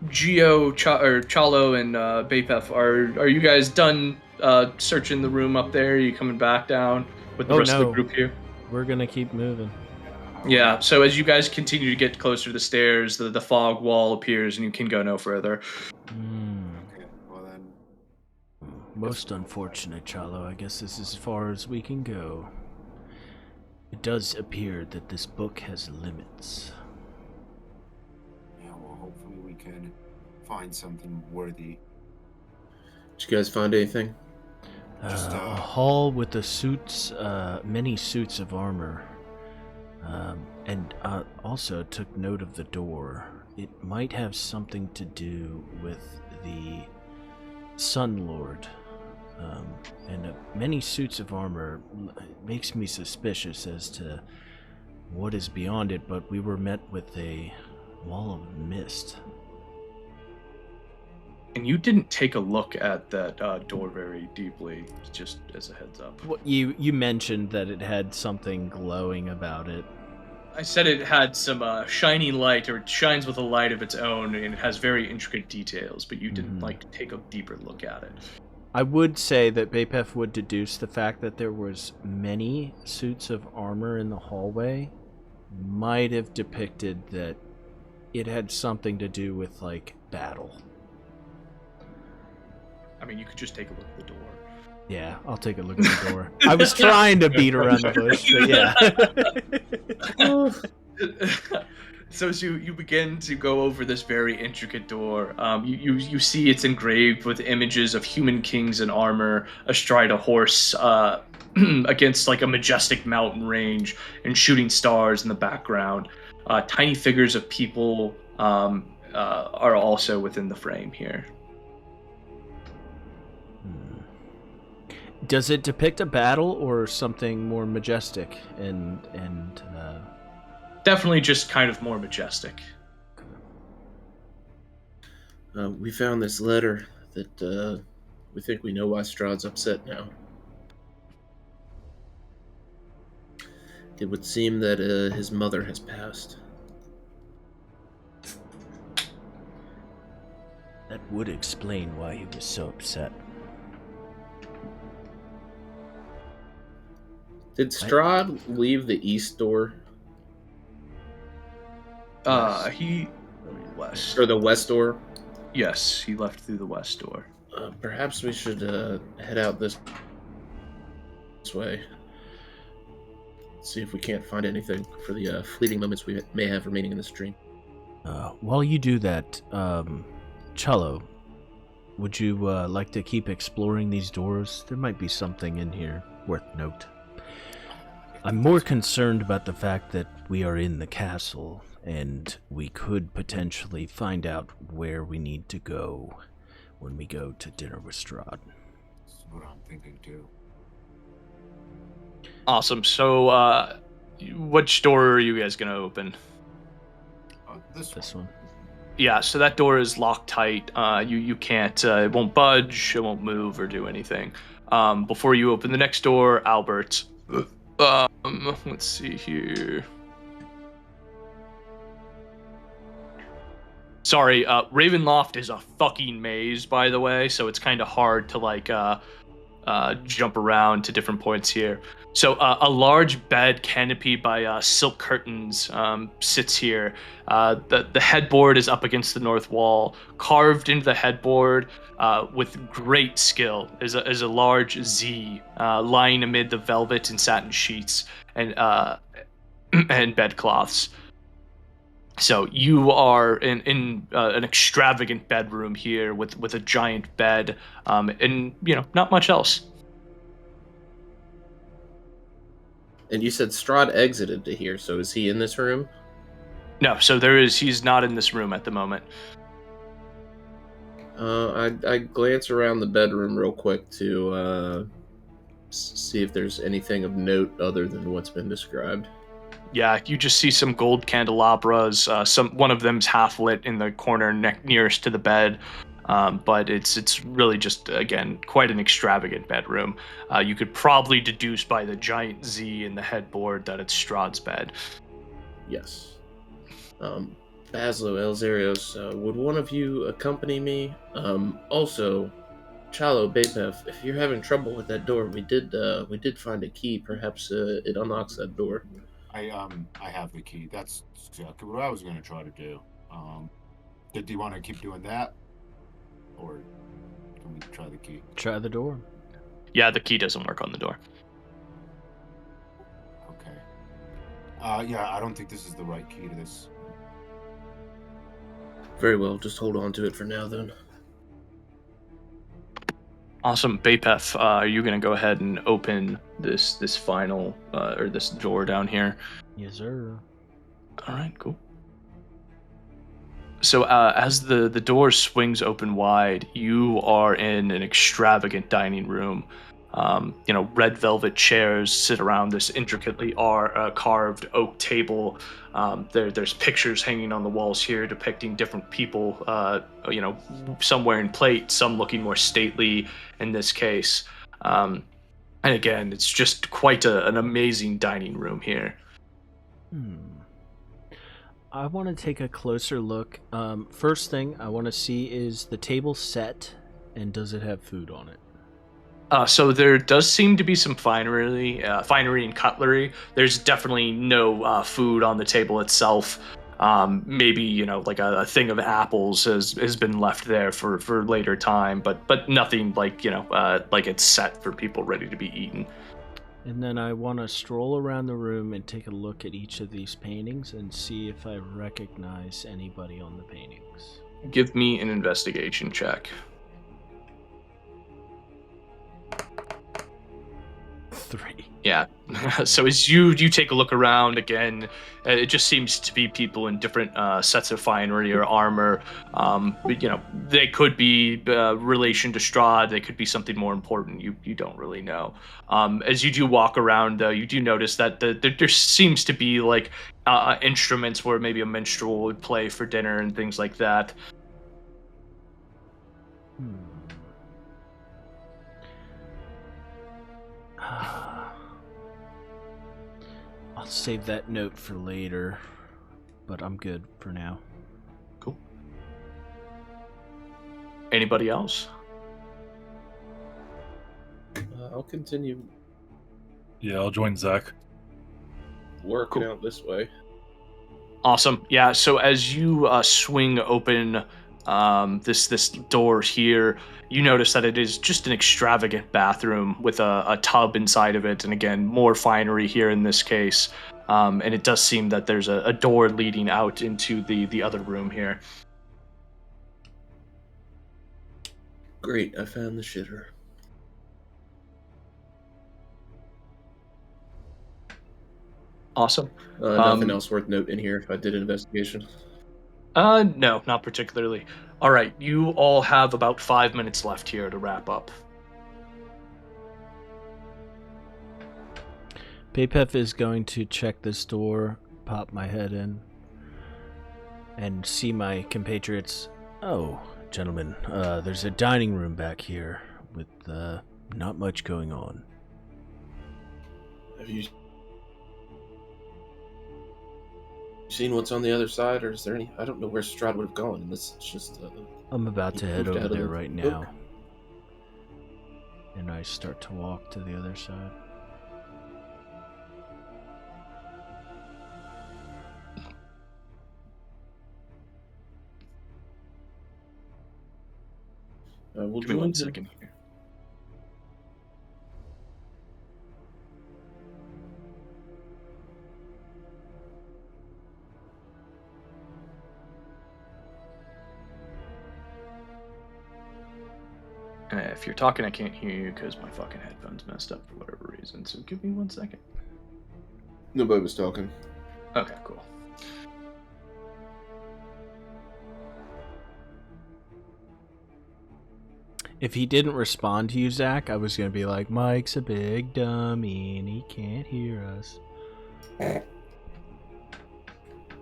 Geo, Chalo, and Bapef, are you guys done searching the room up there? Are you coming back down with the rest of the group here? We're gonna keep moving. Yeah, so as you guys continue to get closer to the stairs, the fog wall appears and you can go no further. Okay, well then. Most unfortunate, Chalo. I guess this is as far as we can go. It does appear that this book has limits. Yeah, well, hopefully we can find something worthy. Did you guys find anything? Just, A hall with the suits, many suits of armor. And also took note of the door. It might have something to do with the Sun Lord. And many suits of armor makes me suspicious as to what is beyond it, but we were met with a wall of mist. And you didn't take a look at that door very deeply, just as a heads up. Well, you mentioned that it had something glowing about it. I said it had some shiny light, or it shines with a light of its own, and it has very intricate details, but you didn't take a deeper look at it. I would say that Bapef would deduce the fact that there was many suits of armor in the hallway might have depicted that it had something to do with, like, battle. I mean, you could just take a look at the door. Yeah, I'll take a look at the door. I was trying to beat around the bush, but yeah. So as you begin to go over this very intricate door, you see it's engraved with images of human kings in armor astride a horse against like a majestic mountain range, and shooting stars in the background. Tiny figures of people are also within the frame here. Does it depict a battle or something more majestic and Definitely just kind of more majestic. We found this letter that we think we know why Strahd's upset now. It would seem that his mother has passed. That would explain why he was so upset. Did Strahd leave the east door? He west. Or the west door? Yes, he left through the west door. Perhaps we should head out this way. See if we can't find anything for the fleeting moments we may have remaining in this dream. While you do that, Chalo, would you like to keep exploring these doors? There might be something in here worth note. I'm more concerned about the fact that we are in the castle, and we could potentially find out where we need to go when we go to dinner with Strahd. That's what I'm thinking too. Awesome. So, which door are you guys gonna open? This one. Yeah, so that door is locked tight. You can't. It won't budge. It won't move or do anything. Before you open the next door, Albert. Let's see here. Sorry, Ravenloft is a fucking maze, by the way, so it's kind of hard to like jump around to different points here. So a large bed canopied by silk curtains sits here. The headboard is up against the north wall. Carved into the headboard with great skill is a large Z lying amid the velvet and satin sheets and and bedcloths. So you are in an extravagant bedroom here with a giant bed, and not much else. And you said Strahd exited to here, so is he in this room? No, so he's not in this room at the moment. I glance around the bedroom real quick to see if there's anything of note other than what's been described. Yeah, you just see some gold candelabras. One of them's half lit in the corner nearest to the bed, but it's really just again quite an extravagant bedroom. You could probably deduce by the giant Z in the headboard that it's Strahd's bed. Yes. Bazlo, Elzeiros, would one of you accompany me? Also, Chalo, Bapef, if you're having trouble with that door, we did find a key. Perhaps it unlocks that door. I have the key. That's exactly what I was going to try to do. Do you want to keep doing that, or can we try the key? Try the door. Yeah, the key doesn't work on the door. Okay. Yeah, I don't think this is the right key to this. Very well, just hold on to it for now, then. Awesome, Bapef. Are you gonna go ahead and open this final or this door down here? Yes, sir. All right, cool. So as the door swings open wide, you are in an extravagant dining room. Red velvet chairs sit around this intricately carved oak table. There's pictures hanging on the walls here depicting different people, some wearing plate, some looking more stately in this case. And again, it's just quite an amazing dining room here. I want to take a closer look. First thing I want to see is the table set, and does it have food on it? So there does seem to be some finery and cutlery. There's definitely no food on the table itself. Maybe like a thing of apples has been left there for later time, but nothing like like it's set for people ready to be eaten. And then I want to stroll around the room and take a look at each of these paintings and see if I recognize anybody on the paintings. Give me an investigation check. 3. Yeah. So as you take a look around again, it just seems to be people in different sets of finery or armor. They could be relation to Strahd. They could be something more important. You don't really know. As you do walk around, though, you do notice that there seems to be like instruments where maybe a minstrel would play for dinner and things like that. I'll save that note for later, but I'm good for now. Cool. Anybody else? I'll continue Yeah, I'll join Zack. Working out this way. Awesome. Yeah. So as you swing open this door here, you notice that it is just an extravagant bathroom with a tub inside of it, and again, more finery here in this case. And it does seem that there's a door leading out into the other room here. Great, I found the shitter. Awesome. Nothing else worth noting here if I did an investigation. No, not particularly. All right, you all have about 5 minutes left here to wrap up. Bapef is going to check this door, pop my head in, and see my compatriots. Oh, gentlemen, there's a dining room back here with not much going on. Have you seen what's on the other side, or is there any? I don't know where Strahd would have gone, and this is just. I'm about to head moved over out of there the right book. now. And I start to walk to the other side. We'll Give me 1 second here. If you're talking, I can't hear you because my fucking headphones messed up for whatever reason. So give me 1 second. Nobody was talking. Okay, cool. If he didn't respond to you, Zack, I was going to be like, Mike's a big dummy and he can't hear us.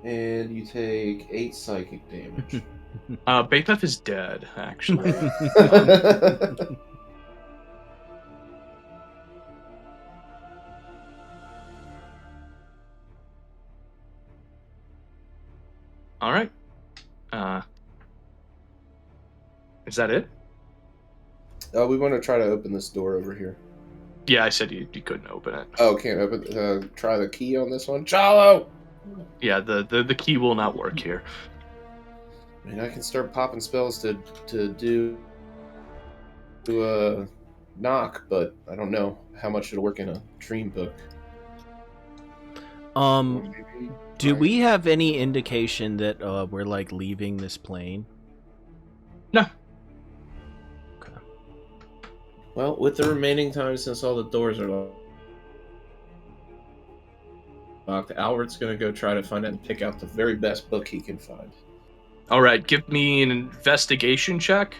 And you take 8 psychic damage. Bapef is dead, actually. All right. Is that it? We want to try to open this door over here. Yeah, I said you couldn't open it. Oh, can't open. Try the key on this one. Chalo! Yeah, the key will not work here. I mean, I can start popping spells to do knock, but I don't know how much it'll work in a dream book. Do we have any indication that we're like leaving this plane? No. Okay. Well, with the remaining time since all the doors are locked, Albert's gonna go try to find out and pick out the very best book he can find. All right, give me an investigation check.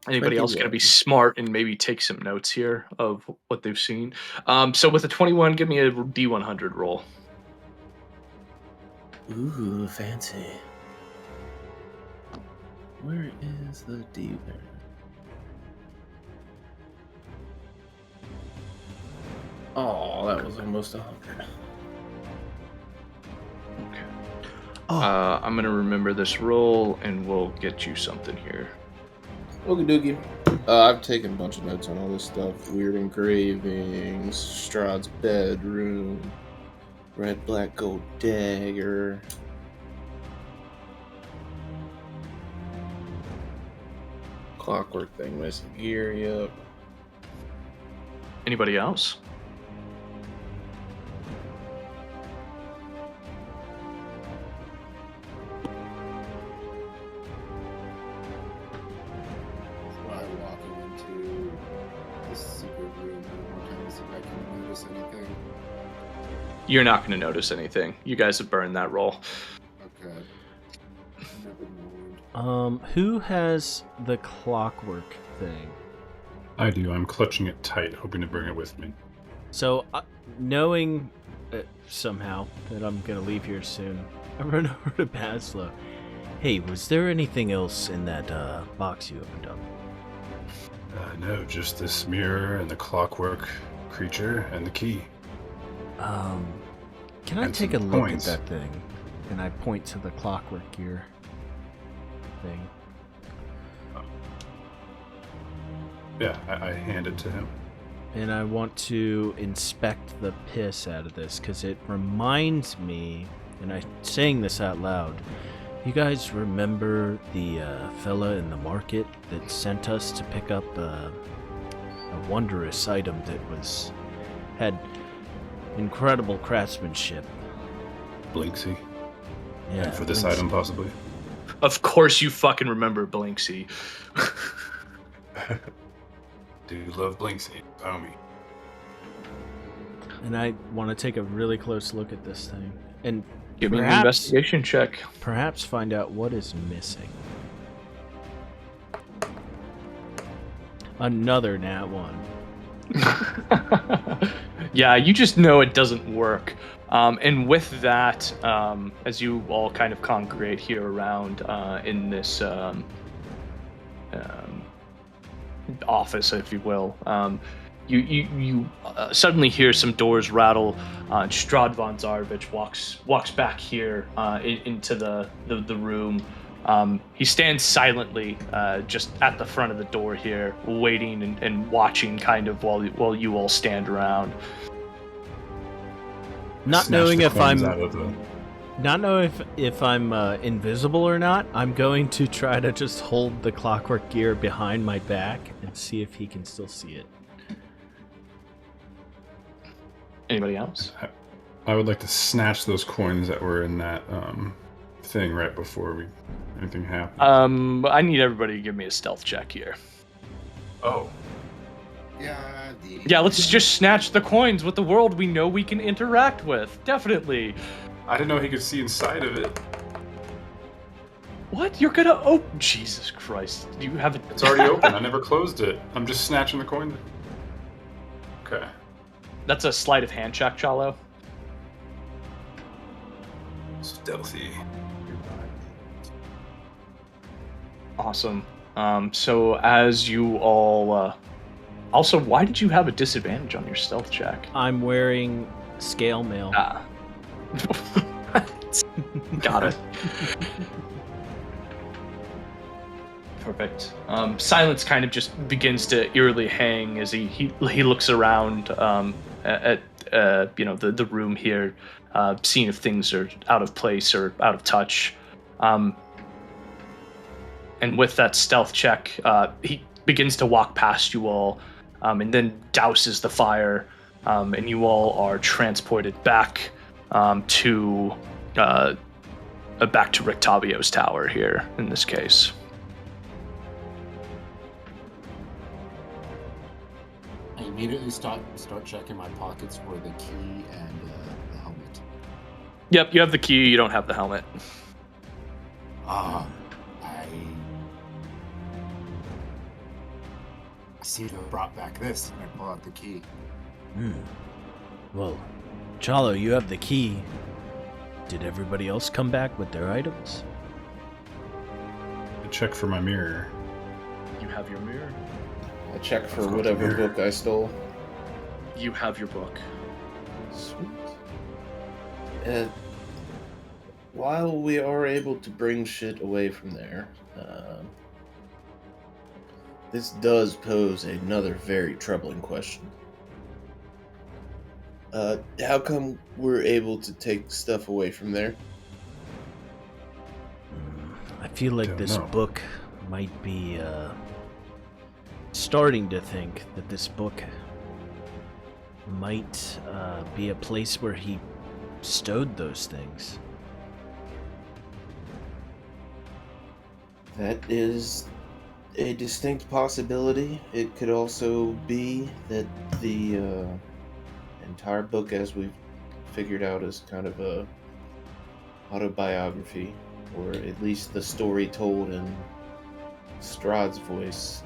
Anybody else going to be smart and maybe take some notes here of what they've seen? So with a 21, give me a D100 roll. Ooh, fancy. Where is the D there? Oh, that was almost 100. Okay. Oh. I'm going to remember this roll and we'll get you something here. Okie dokie. I've taken a bunch of notes on all this stuff. Weird engravings, Strahd's bedroom, red, black, gold dagger. Clockwork thing missing gear, yep. Anybody else? Try walking into this secret room one more time to see if I can notice anything. You're not going to notice anything. You guys have burned that roll. Okay. Never mind. Who has the clockwork thing? I do. I'm clutching it tight, hoping to bring it with me. So, knowing somehow that I'm gonna leave here soon, I run over to Bazzlo. Hey, was there anything else in that box you opened up? No, just this mirror and the clockwork creature and the key. Can I And take some a look coins. at that thing? And I point to the clockwork gear thing. Yeah, I hand it to him. And I want to inspect the piss out of this because it reminds me, and I'm saying this out loud. You guys remember the fella in the market that sent us to pick up a wondrous item that had incredible craftsmanship? Blinksy. Yeah. And for this Blinksy. item, possibly. Of course you fucking remember Blinksy. Do love Blinksy, homie. And I want to take a really close look at this thing and Give me an perhaps- investigation check. perhaps find out what is missing. Another nat 1. Yeah, you just know it doesn't work. And with that, as you all kind of congregate here around in this office, if you will, you suddenly hear some doors rattle. Strahd von Zarvich walks back here into the room. He stands silently just at the front of the door here, waiting and watching kind of while you all stand around. Not Snatch knowing the if coins I'm out of the- not knowing if I'm invisible or not, I'm going to try to just hold the clockwork gear behind my back and see if he can still see it. Anybody else? I would like to snatch those coins that were in that thing right before anything happened. I need everybody to give me a stealth check here. Oh. Yeah, let's just snatch the coins with the world we know we can interact with. Definitely. I didn't know he could see inside of it. What? You're gonna... Oh, Jesus Christ. You haven't... It's already open. I never closed it. I'm just snatching the coin. Okay. That's a sleight of hand check, Chalo. Stealthy. Awesome. So as you all... Also, why did you have a disadvantage on your stealth check? I'm wearing scale mail. Ah. Got it. Perfect. Silence kind of just begins to eerily hang as he looks around at the room here, seeing if things are out of place or out of touch. And with that stealth check, he begins to walk past you all, and then douses the fire, and you all are transported back to Rictavio's tower here in this case. I immediately start checking my pockets for the key and the helmet. Yep, you have the key, you don't have the helmet. I seem to have brought back this, and I pull out the key. Well, Chalo, you have the key. Did everybody else come back with their items? I check for my mirror. You have your mirror. I check for Let's go whatever here. book I stole. You have your book. Sweet. While we are able to bring shit away from there, this does pose another very troubling question. How come we're able to take stuff away from there? I feel like Don't this know. book might be starting to think that this book might be a place where he stowed those things. That is a distinct possibility. It could also be that the entire book, as we've figured out, is kind of a autobiography, or at least the story told in Strahd's voice,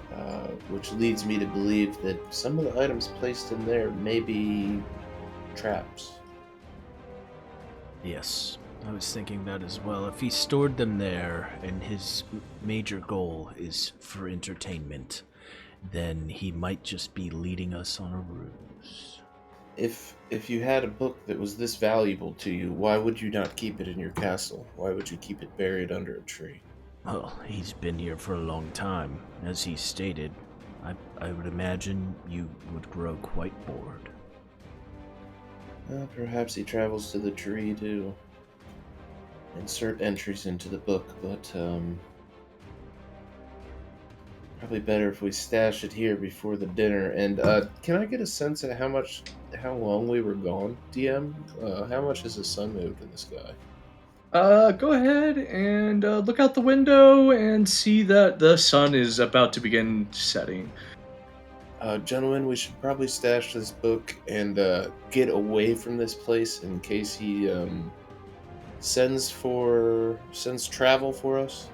which leads me to believe that some of the items placed in there may be traps. Yes, I was thinking that as well. If he stored them there and his major goal is for entertainment, then he might just be leading us on a ruse. If you had a book that was this valuable to you, why would you not keep it in your castle? Why would you keep it buried under a tree? Well, he's been here for a long time. As he stated, I would imagine you would grow quite bored. Perhaps he travels to the tree to insert entries into the book, but probably better if we stash it here before the dinner. And can I get a sense of how long we were gone, DM? How much has the sun moved in the sky? Go ahead and look out the window and see that the sun is about to begin setting. Gentlemen, we should probably stash this book and get away from this place in case he sends travel for us.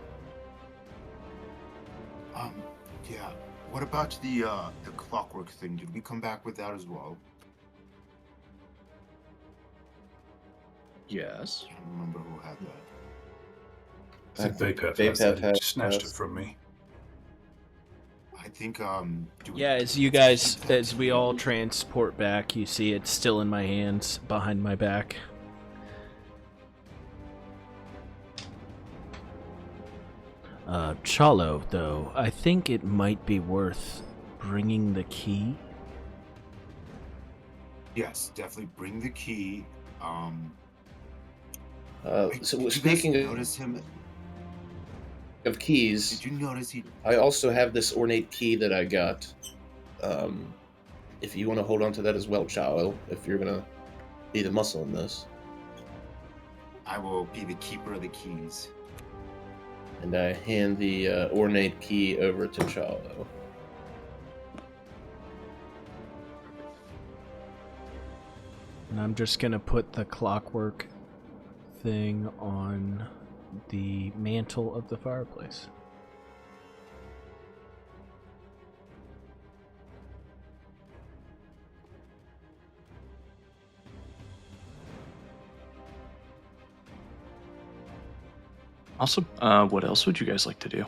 Yeah. What about the clockwork thing? Did we come back with that as well? Yes. I don't remember who had that. I think Pehaps Bapef had snatched it from me. I think Yeah, as we all transport back, you see it's still in my hands behind my back. Chalo, though, I think it might be worth bringing the key. Yes, definitely bring the key. So speaking of keys, did you notice he? I also have this ornate key that I got. If you want to hold on to that as well, Chalo, if you're gonna be the muscle in this. I will be the keeper of the keys. And I hand the ornate key over to Chalo. And I'm just gonna put the clockwork thing on the mantle of the fireplace. Awesome. What else would you guys like to do?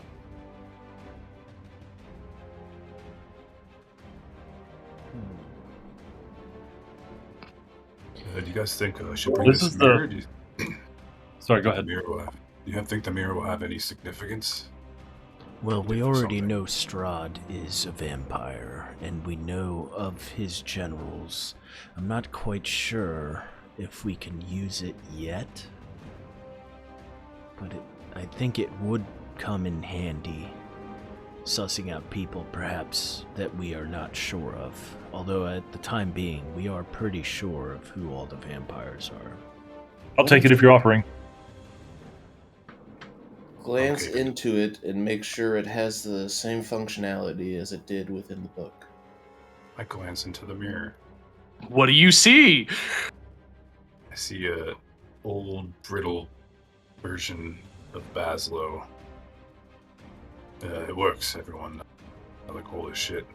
Do you guys think I should bring this mirror? Do Sorry, go ahead. you think the mirror will have any significance? Well, we already know Strahd is a vampire, and we know of his generals. I'm not quite sure if we can use it yet, but I think it would come in handy, sussing out people perhaps that we are not sure of. Although at the time being, we are pretty sure of who all the vampires are. I'll take it if you're offering. Glance into it and make sure it has the same functionality as it did within the book. I glance into the mirror. What do you see? I see a old, brittle version of Bazzlo. It works, everyone. I look old as shit.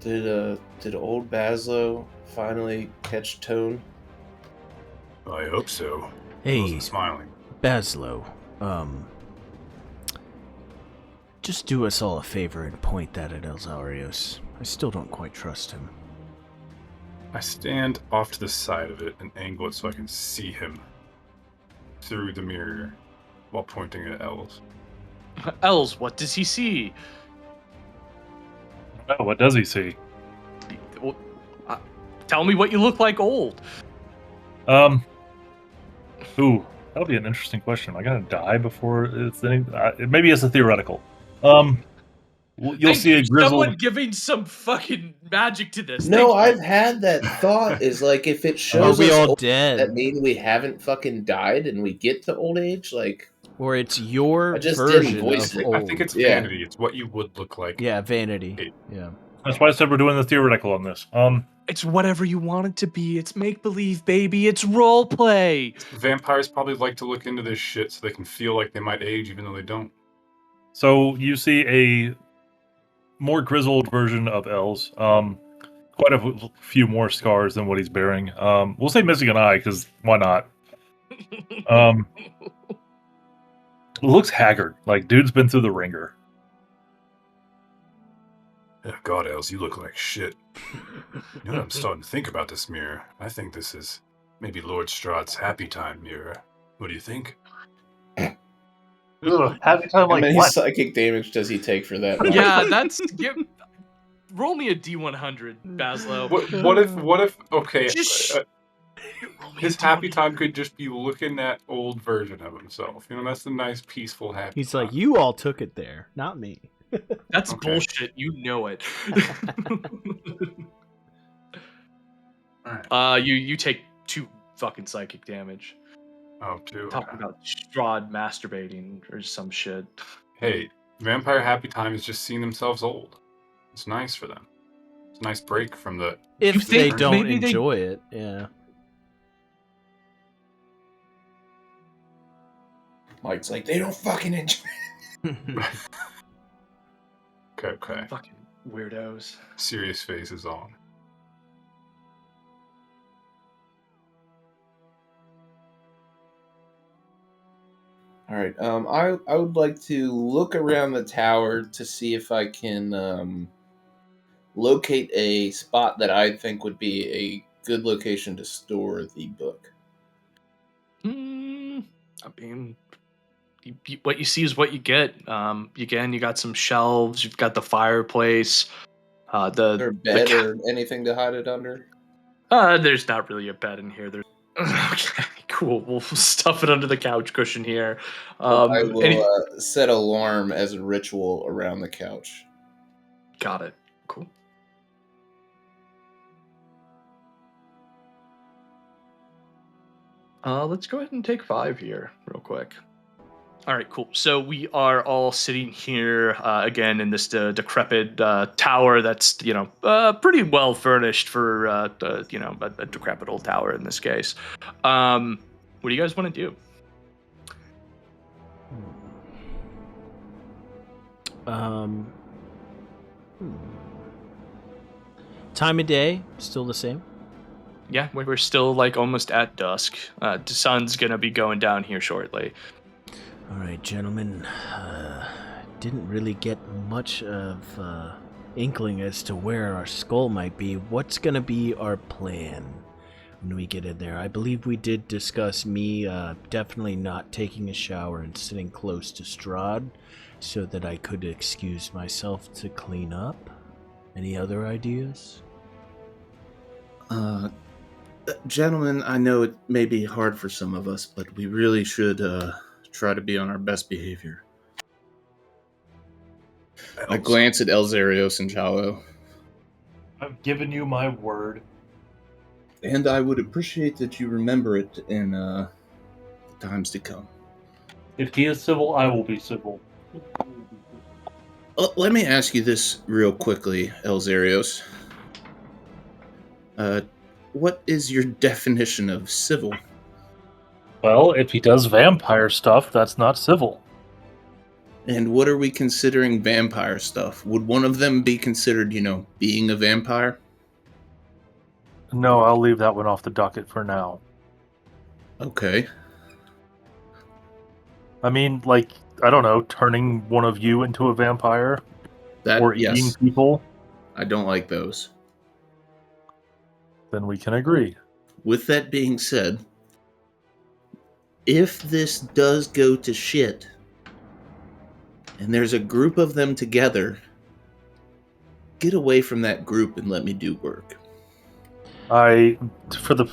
Did old Bazzlo finally catch tone? I hope so. Hey, I wasn't smiling. Bazzlo, just do us all a favor and point that at Elzeiros. I still don't quite trust him. I stand off to the side of it and angle it so I can see him through the mirror while pointing at Els. Els, what does he see? Oh, what does he see? Tell me what you look like old. Ooh, that'll be an interesting question. Am I gonna die before it's any? Maybe it's a theoretical. You'll see a grizzled. Someone giving some fucking magic to this. No, I've had that thought. Is like if it shows Are we us all old, dead? that means we haven't fucking died and we get to old age. Like, Or it's your I just version didn't voice of it. old. I think it's Yeah. vanity. It's what you would look like. Yeah, vanity. Yeah. That's why I said we're doing the theoretical on this. It's whatever you want it to be. It's make believe, baby. It's role play. Vampires probably like to look into this shit so they can feel like they might age even though they don't. So you see a more grizzled version of Els. Quite a few more scars than what he's bearing. We'll say missing an eye because why not? Looks haggard. Like dude's been through the ringer. Oh, God, Els, you look like shit. You know what I'm starting to think about this mirror? I think this is maybe Lord Strahd's happy time mirror. What do you think? Ugh, happy time how like many what? psychic damage does he take for that? Yeah, that's roll me a D100, Bazzlo. What if? Okay, Just roll me his a happy D100. time could just be looking at old version of himself. That's a nice, peaceful, happy. He's time. like, you all took it there, not me. That's Okay. bullshit. You know it. All right. You take 2 fucking psychic damage. Oh, two. Talking Okay. about Strahd masturbating or some shit. Hey, vampire happy time is just seeing themselves old. It's nice for them. It's a nice break from the. If You they think don't maybe they- enjoy it, yeah. Mike's like, they don't fucking enjoy. Okay. Fucking weirdos. Serious face is on. All right. I would like to look around the tower to see if I can locate a spot that I think would be a good location to store the book. I mean, what you see is what you get. Again, you got some shelves. You've got the fireplace. Is there a bed ca- or anything to hide it under? There's not really a bed in here. There's okay, cool. We'll stuff it under the couch cushion here. I will set alarm as a ritual around the couch. Got it. Cool. Let's go ahead and take 5 here, real quick. All right, cool. So we are all sitting here again in this decrepit tower that's pretty well furnished for a decrepit old tower in this case. What do you guys want to do? Time of day still the same. Yeah, we're still like almost at dusk. The sun's gonna be going down here shortly. All right, gentlemen. Didn't really get much of inkling as to where our skull might be. What's gonna be our plan when we get in there? I believe we did discuss me definitely not taking a shower and sitting close to Strahd so that I could excuse myself to clean up. Any other ideas? Gentlemen, I know it may be hard for some of us, but we really should try to be on our best behavior. I glance at Elzeiros and Chalo. I've given you my word. And I would appreciate that you remember it in times to come. If he is civil, I will be civil. Let me ask you this real quickly, Elzeiros. What is your definition of civil? Well, if he does vampire stuff, that's not civil. And what are we considering vampire stuff? Would one of them be considered, being a vampire? No, I'll leave that one off the docket for now. Okay. I mean, like, I don't know, turning one of you into a vampire? Or eating Yes, people? I don't like those. Then we can agree. With that being said, if this does go to shit, and there's a group of them together, get away from that group and let me do work. For the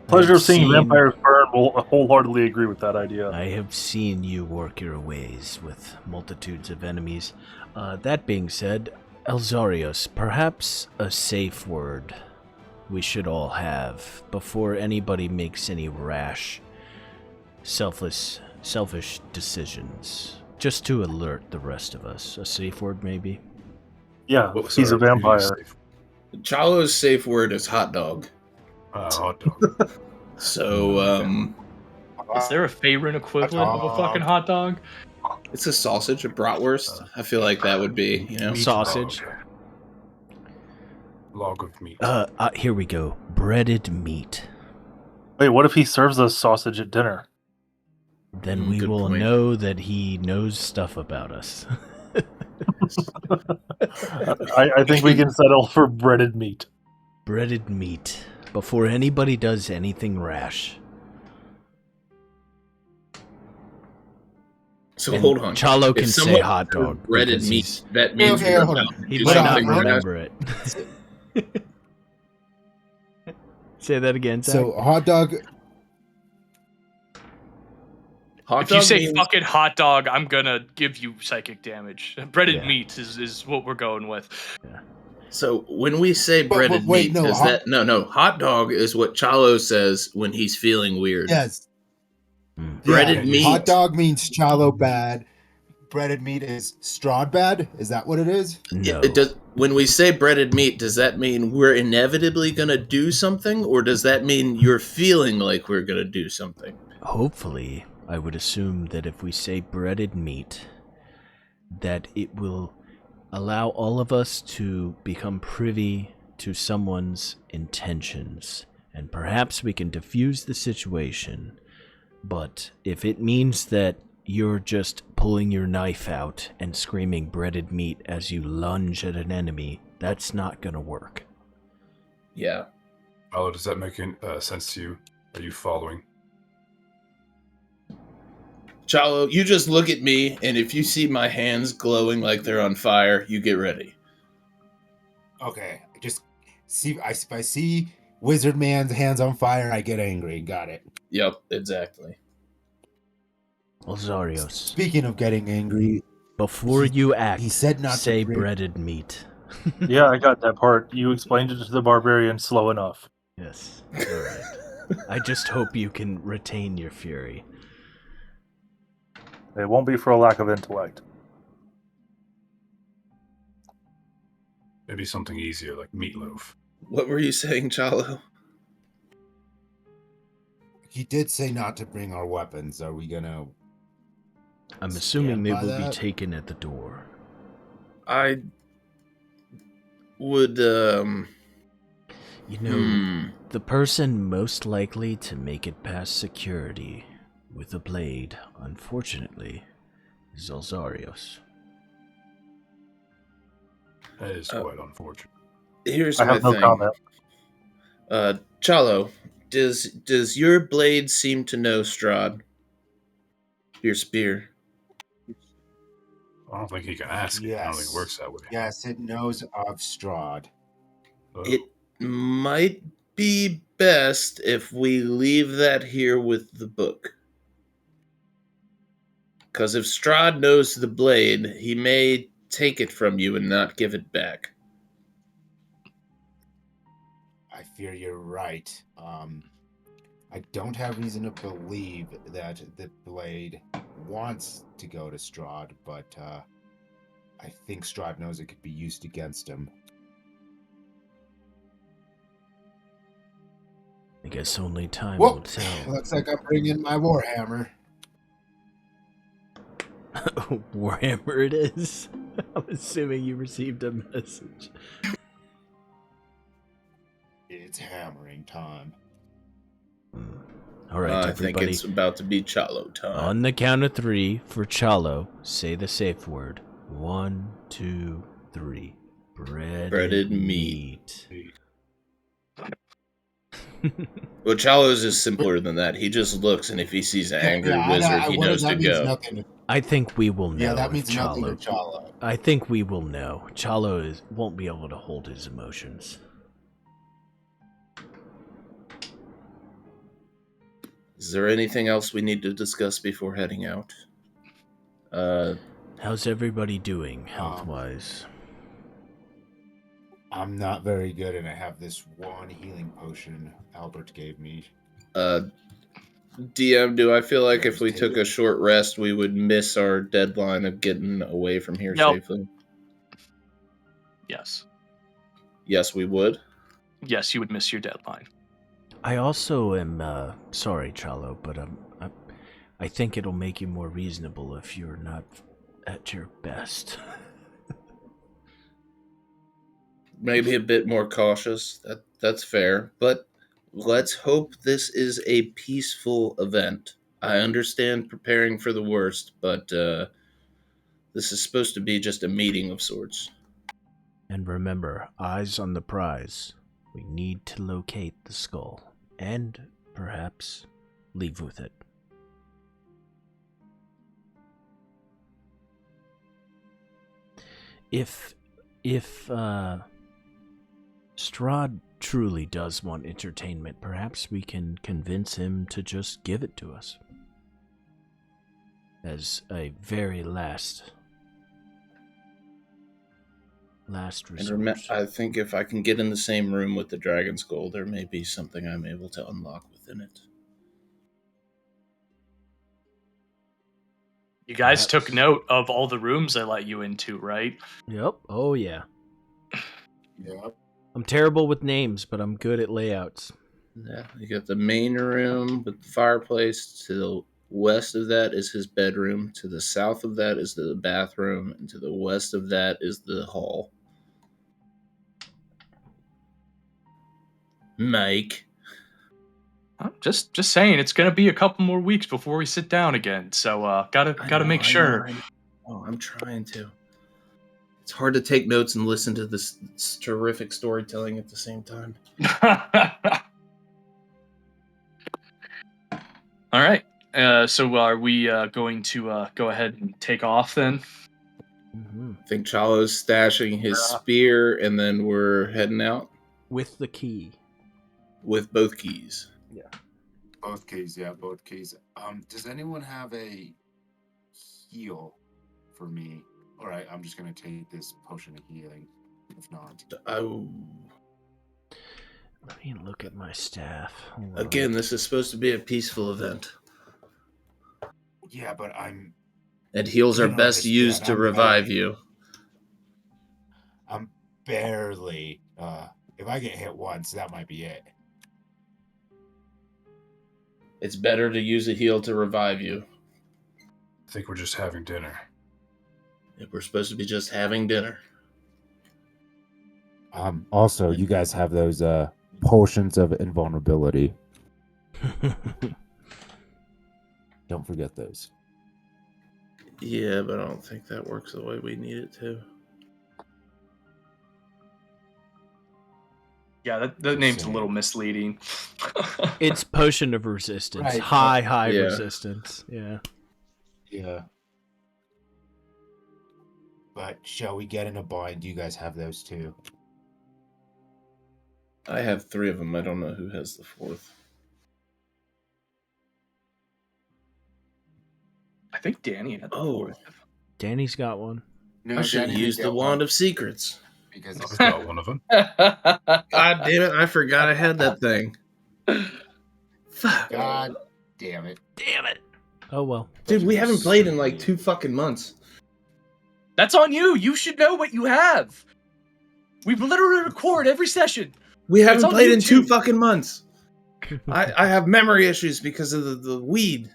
pleasure of seeing vampires burn, will wholeheartedly agree with that idea. I have seen you work your ways with multitudes of enemies. That being said, Elzeiros, perhaps a safe word we should all have before anybody makes any rash, selfish decisions. Just to alert the rest of us. A safe word, maybe? Yeah, What's he's a our vampire. previous Chalo's safe word is hot dog. hot dog. So, Is there a favorite equivalent of a fucking hot dog? it's a sausage, a bratwurst. I feel like that would be, Meat Sausage. Log of meat. Here we go. Breaded meat. Wait, what if he serves us sausage at dinner? Then we Good will point. know that he knows stuff about us. I think we can settle for breaded meat. Breaded meat. Before anybody does anything rash. So And hold on. Chalo If can say someone hot dog breaded because meat, that means Okay, we're hold on. about to he do might not something fast. remember it. Say that again, Zach. So hot dog. Hot If you dog say means fucking hot dog, I'm gonna give you psychic damage. Breaded Yeah. meat is what we're going with. so when we say But breaded wait, meat, no, is that no hot dog is what Chalo says when he's feeling weird. Yes. Breaded Yeah, meat. Hot dog means Chalo bad. Breaded meat is Strahd bad. Is that what it is? No. It does. When we say breaded meat, does that mean we're inevitably gonna do something, or does that mean you're feeling like we're gonna do something? Hopefully, I would assume that if we say breaded meat, that it will allow all of us to become privy to someone's intentions, and perhaps we can diffuse the situation. But if it means that you're just pulling your knife out and screaming breaded meat as you lunge at an enemy, that's not gonna work. Yeah. Oh, does that make sense to you? Are you following? Chalo, you just look at me, and if you see my hands glowing like they're on fire, you get ready. Okay. Just see. If I see Wizard Man's hands on fire, I get angry. Got it. Yep, exactly. Elzeiros, Speaking of getting angry, before he- you act, he said not to say bring- breaded meat. Yeah, I got that part. You explained it to the barbarian slow enough. Yes. Alright. I just hope you can retain your fury. It won't be for a lack of intellect. Maybe something easier like meatloaf. What were you saying, Chalo? he did say not to bring our weapons. Are we gonna? I'm assuming Stand they by will be that? taken at the door. I would, You know, the person most likely to make it past security with a blade, unfortunately, is Elzeiros. That is quite unfortunate. Here's I my have no thing. comment. Chalo, does your blade seem to know Strahd? Your spear. I don't think he can ask. I don't think it works that way. Yes, it knows of Strahd. Oh. It might be best if we leave that here with the book. Because if Strahd knows the blade, he may take it from you and not give it back. I fear you're right. I don't have reason to believe that the blade wants to go to Strahd, but I think Strahd knows it could be used against him. I guess only time Whoa! will tell. Looks like I'm bringing my warhammer. Warhammer it is. I'm assuming you received a message. It's hammering time. All right, I think everybody. it's about to be Chalo time. On the count of 3 for Chalo, say the safe word. 1, 2, 3. Breaded meat. Well, Chalo's is simpler than that. He just looks, and if he sees an angry wizard, he knows to go. Nothing. I think we will know. Yeah, that if means nothing to Chalo. Chalo. I think we will know. Chalo won't be able to hold his emotions. Is there anything else we need to discuss before heading out? How's everybody doing, health-wise? I'm not very good, and I have this one healing potion Albert gave me. DM, do I feel like if we took a short rest, we would miss our deadline of getting away from here Nope. safely? Yes. Yes, we would. Yes, you would miss your deadline. I also am sorry, Chalo, but I think it'll make you more reasonable if you're not at your best. Maybe a bit more cautious. That's fair. But let's hope this is a peaceful event. I understand preparing for the worst, but this is supposed to be just a meeting of sorts. And remember, eyes on the prize. We need to locate the skull, and perhaps leave with it. If Strahd truly does want entertainment, perhaps we can convince him to just give it to us. As a very last resort. I think if I can get in the same room with the dragon skull, there may be something I'm able to unlock within it. You guys Perhaps. took note of all the rooms I let you into, right? Yep. Oh, yeah. Yep. I'm terrible with names, but I'm good at layouts. Yeah, you got the main room with the fireplace. To the west of that is his bedroom. To the south of that is the bathroom. And to the west of that is the hall. Mike. I'm just saying, it's gonna be a couple more weeks before we sit down again. So gotta make sure. I'm trying to. It's hard to take notes and listen to this terrific storytelling at the same time. All right. So are we going to go ahead and take off then? Mm-hmm. I think Chalo's stashing his spear, and then we're heading out With the key. with both keys. Both keys, yeah, both keys. Does anyone have a heal for me? All right, I'm just gonna take this potion of healing. If not, Oh, Let me look at my staff. Hold on. again, this is supposed to be a peaceful event, yeah, but I'm and heals You are don't best understand, used to I'm revive barely- you. barely. If I get hit once, that might be it. It's better to use a heal to revive you. I think we're just having dinner. If we're supposed to be just having dinner. Also, you guys have those potions of invulnerability. Don't forget those. Yeah, but I don't think that works the way we need it to. Yeah, that name's a little misleading. It's potion of resistance. Right. High Yeah. resistance. Yeah. Yeah. But shall we get in a bind? You guys have those too. I have 3 of them. I don't know who has the 4th. I think Danny had the fourth. Danny's got one. No, I should have Danny used the didn't get Wand one of Secrets. because I've got one of them. God damn it, I forgot I had that thing. Fuck. God damn it. Damn it. Oh, well. Dude, we haven't played in like 2 fucking months. That's on you. You should know what you have. We literally record every session. We haven't on played in 2 YouTube. fucking months. I have memory issues because of the weed.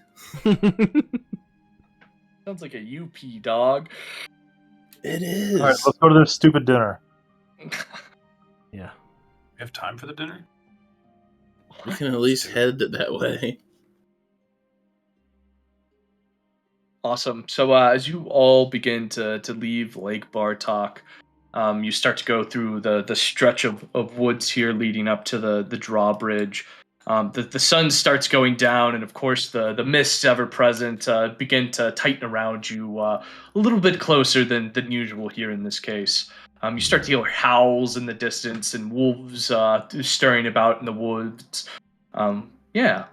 Sounds like a UP dog. It is. All right, let's go to this stupid dinner. Yeah. You have time for the dinner? We can at least head that way. Awesome. So as you all begin to leave Lake Bartok, you start to go through the stretch of woods here leading up to the drawbridge. The sun starts going down, and of course the mists ever present begin to tighten around you a little bit closer than usual here in this case. You start to hear howls in the distance and wolves stirring about in the woods. Yeah.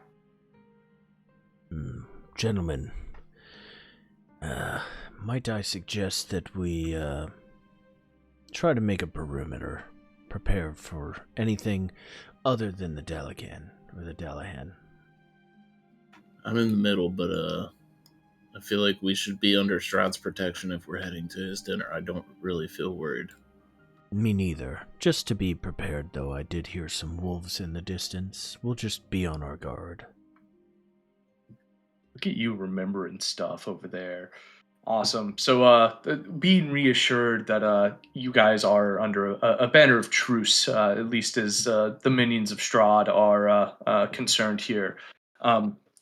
Gentlemen, might I suggest that we try to make a perimeter, prepare for anything other than the Delagan or the Delahan? I'm in the middle, but I feel like we should be under Strahd's protection if we're heading to his dinner. I don't really feel worried. Me neither. Just to be prepared, though, I did hear some wolves in the distance. We'll just be on our guard. Look at you remembering stuff over there. Awesome. So, being reassured that you guys are under a banner of truce, at least as the minions of Strahd are concerned here,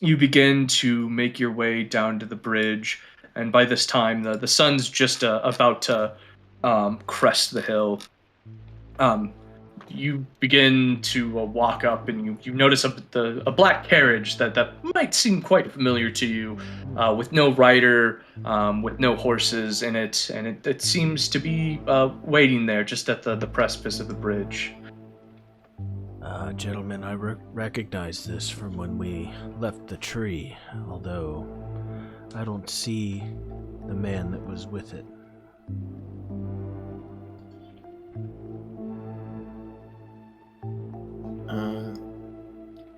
you begin to make your way down to the bridge, and by this time, the sun's just about to crest the hill. you begin to walk up, and you notice a black carriage that might seem quite familiar to you, with no rider, with no horses in it, and it seems to be waiting there just at the precipice of the bridge. Gentlemen, I recognize this from when we left the tree, although I don't see the man that was with it.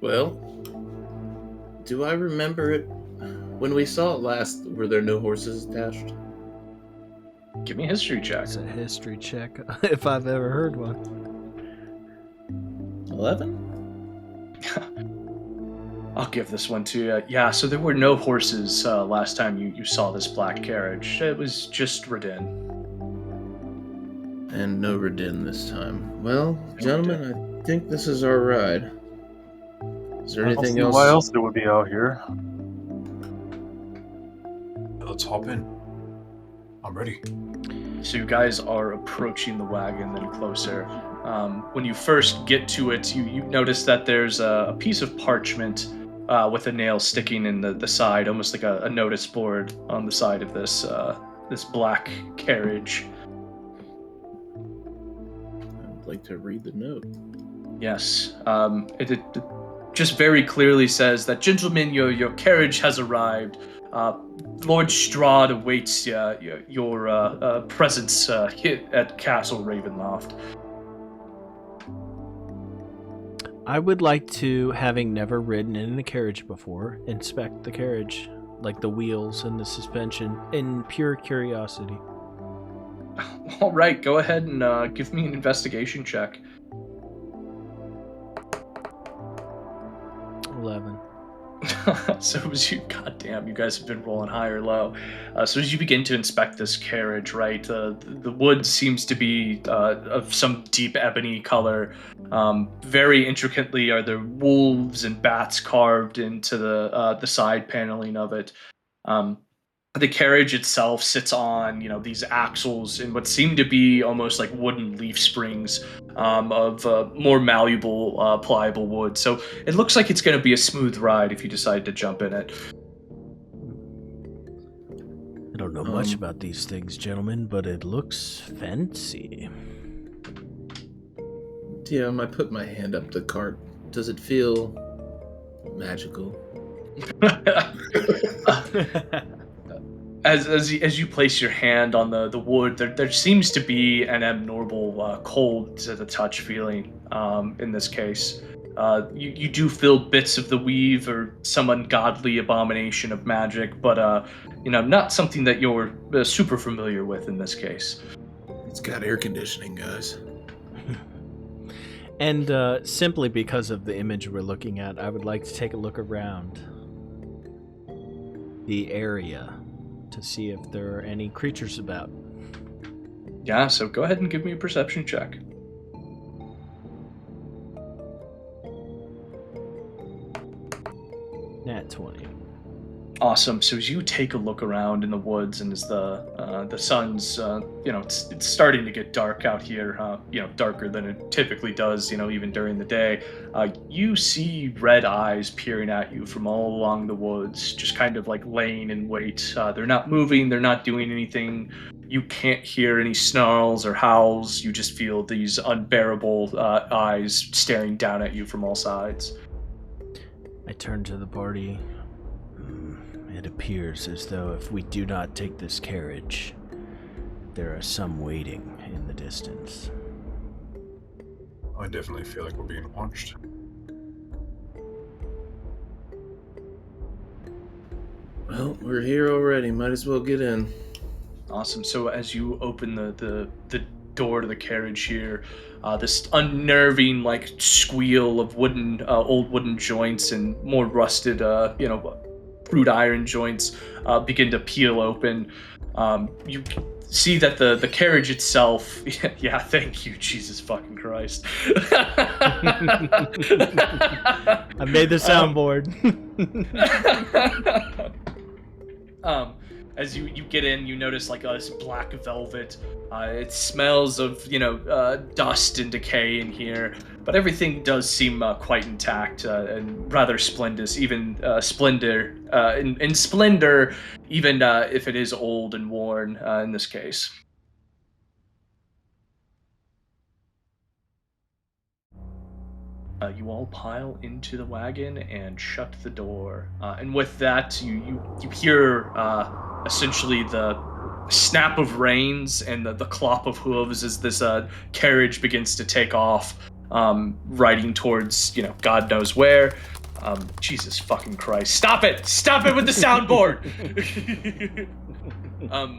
Well, do I remember it? When we saw it last, were there no horses attached? Give me a history check. It's a history check, if I've ever heard one. 11? I'll give this one to you. Yeah, so there were no horses last time you saw this black carriage. It was just Radin. And no Radin this time. Well, gentlemen, I think this is our ride. Is there anything else? Why else it would be out here? Let's hop in. I'm ready. So you guys are approaching the wagon then closer. When you first get to it, you notice that there's a piece of parchment with a nail sticking in the side, almost like a notice board on the side of this black carriage. I'd like to read the note. Yes. It just very clearly says that, gentlemen, your carriage has arrived. Lord Strahd awaits your presence at Castle Ravenloft. I would like to, having never ridden in a carriage before, inspect the carriage, like the wheels and the suspension, in pure curiosity. All right, go ahead and give me an investigation check. 11. So as you, goddamn, you guys have been rolling high or low. So as you begin to inspect this carriage, right, the wood seems to be of some deep ebony color. Very intricately are there wolves and bats carved into the side paneling of it. The carriage itself sits on, these axles in what seem to be almost like wooden leaf springs of more malleable, pliable wood. So it looks like it's going to be a smooth ride if you decide to jump in it. I don't know much about these things, gentlemen, but it looks fancy. DM, I put my hand up the cart. Does it feel magical? As you place your hand on the wood, there seems to be an abnormal cold to the touch feeling in this case. You do feel bits of the weave or some ungodly abomination of magic, but not something that you're super familiar with in this case. It's got air conditioning, guys. And simply because of the image we're looking at, I would like to take a look around the area to see if there are any creatures about. Yeah, so go ahead and give me a perception check. Nat 20. Awesome. So as you take a look around in the woods, and as the sun's, it's starting to get dark out here, darker than it typically does, even during the day, you see red eyes peering at you from all along the woods, just kind of like laying in wait. They're not moving. They're not doing anything. You can't hear any snarls or howls. You just feel these unbearable eyes staring down at you from all sides. I turn to the party. It appears as though if we do not take this carriage, there are some waiting in the distance. I definitely feel like we're being watched. Well, we're here already. Might as well get in. Awesome. So as you open the door to the carriage here, this unnerving squeal of old wooden joints and more rusted crude iron joints begin to peel open. You see that the carriage itself, yeah, thank you, Jesus fucking Christ. I made the soundboard. As you get in, you notice like this black velvet. It smells of dust and decay in here, but everything does seem quite intact and rather splendid. Even splendor in splendor, even if it is old and worn in this case. You all pile into the wagon and shut the door. And with that, you hear essentially the snap of reins and the clop of hooves as this carriage begins to take off, riding towards, God knows where. Jesus fucking Christ. Stop it! Stop it with the soundboard!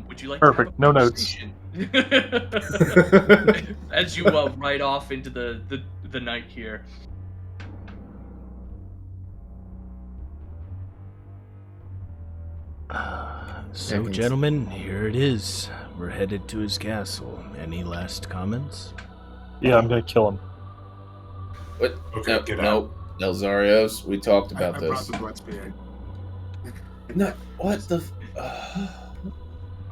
Would you like Perfect. to have a No notes. conversation? As you ride off into the night here. So, gentlemen, here it is. We're headed to his castle. Any last comments? Yeah, I'm gonna kill him. What? Okay, No, get no, Elzeiros, we talked about I this. brought the blood spear. No, what the?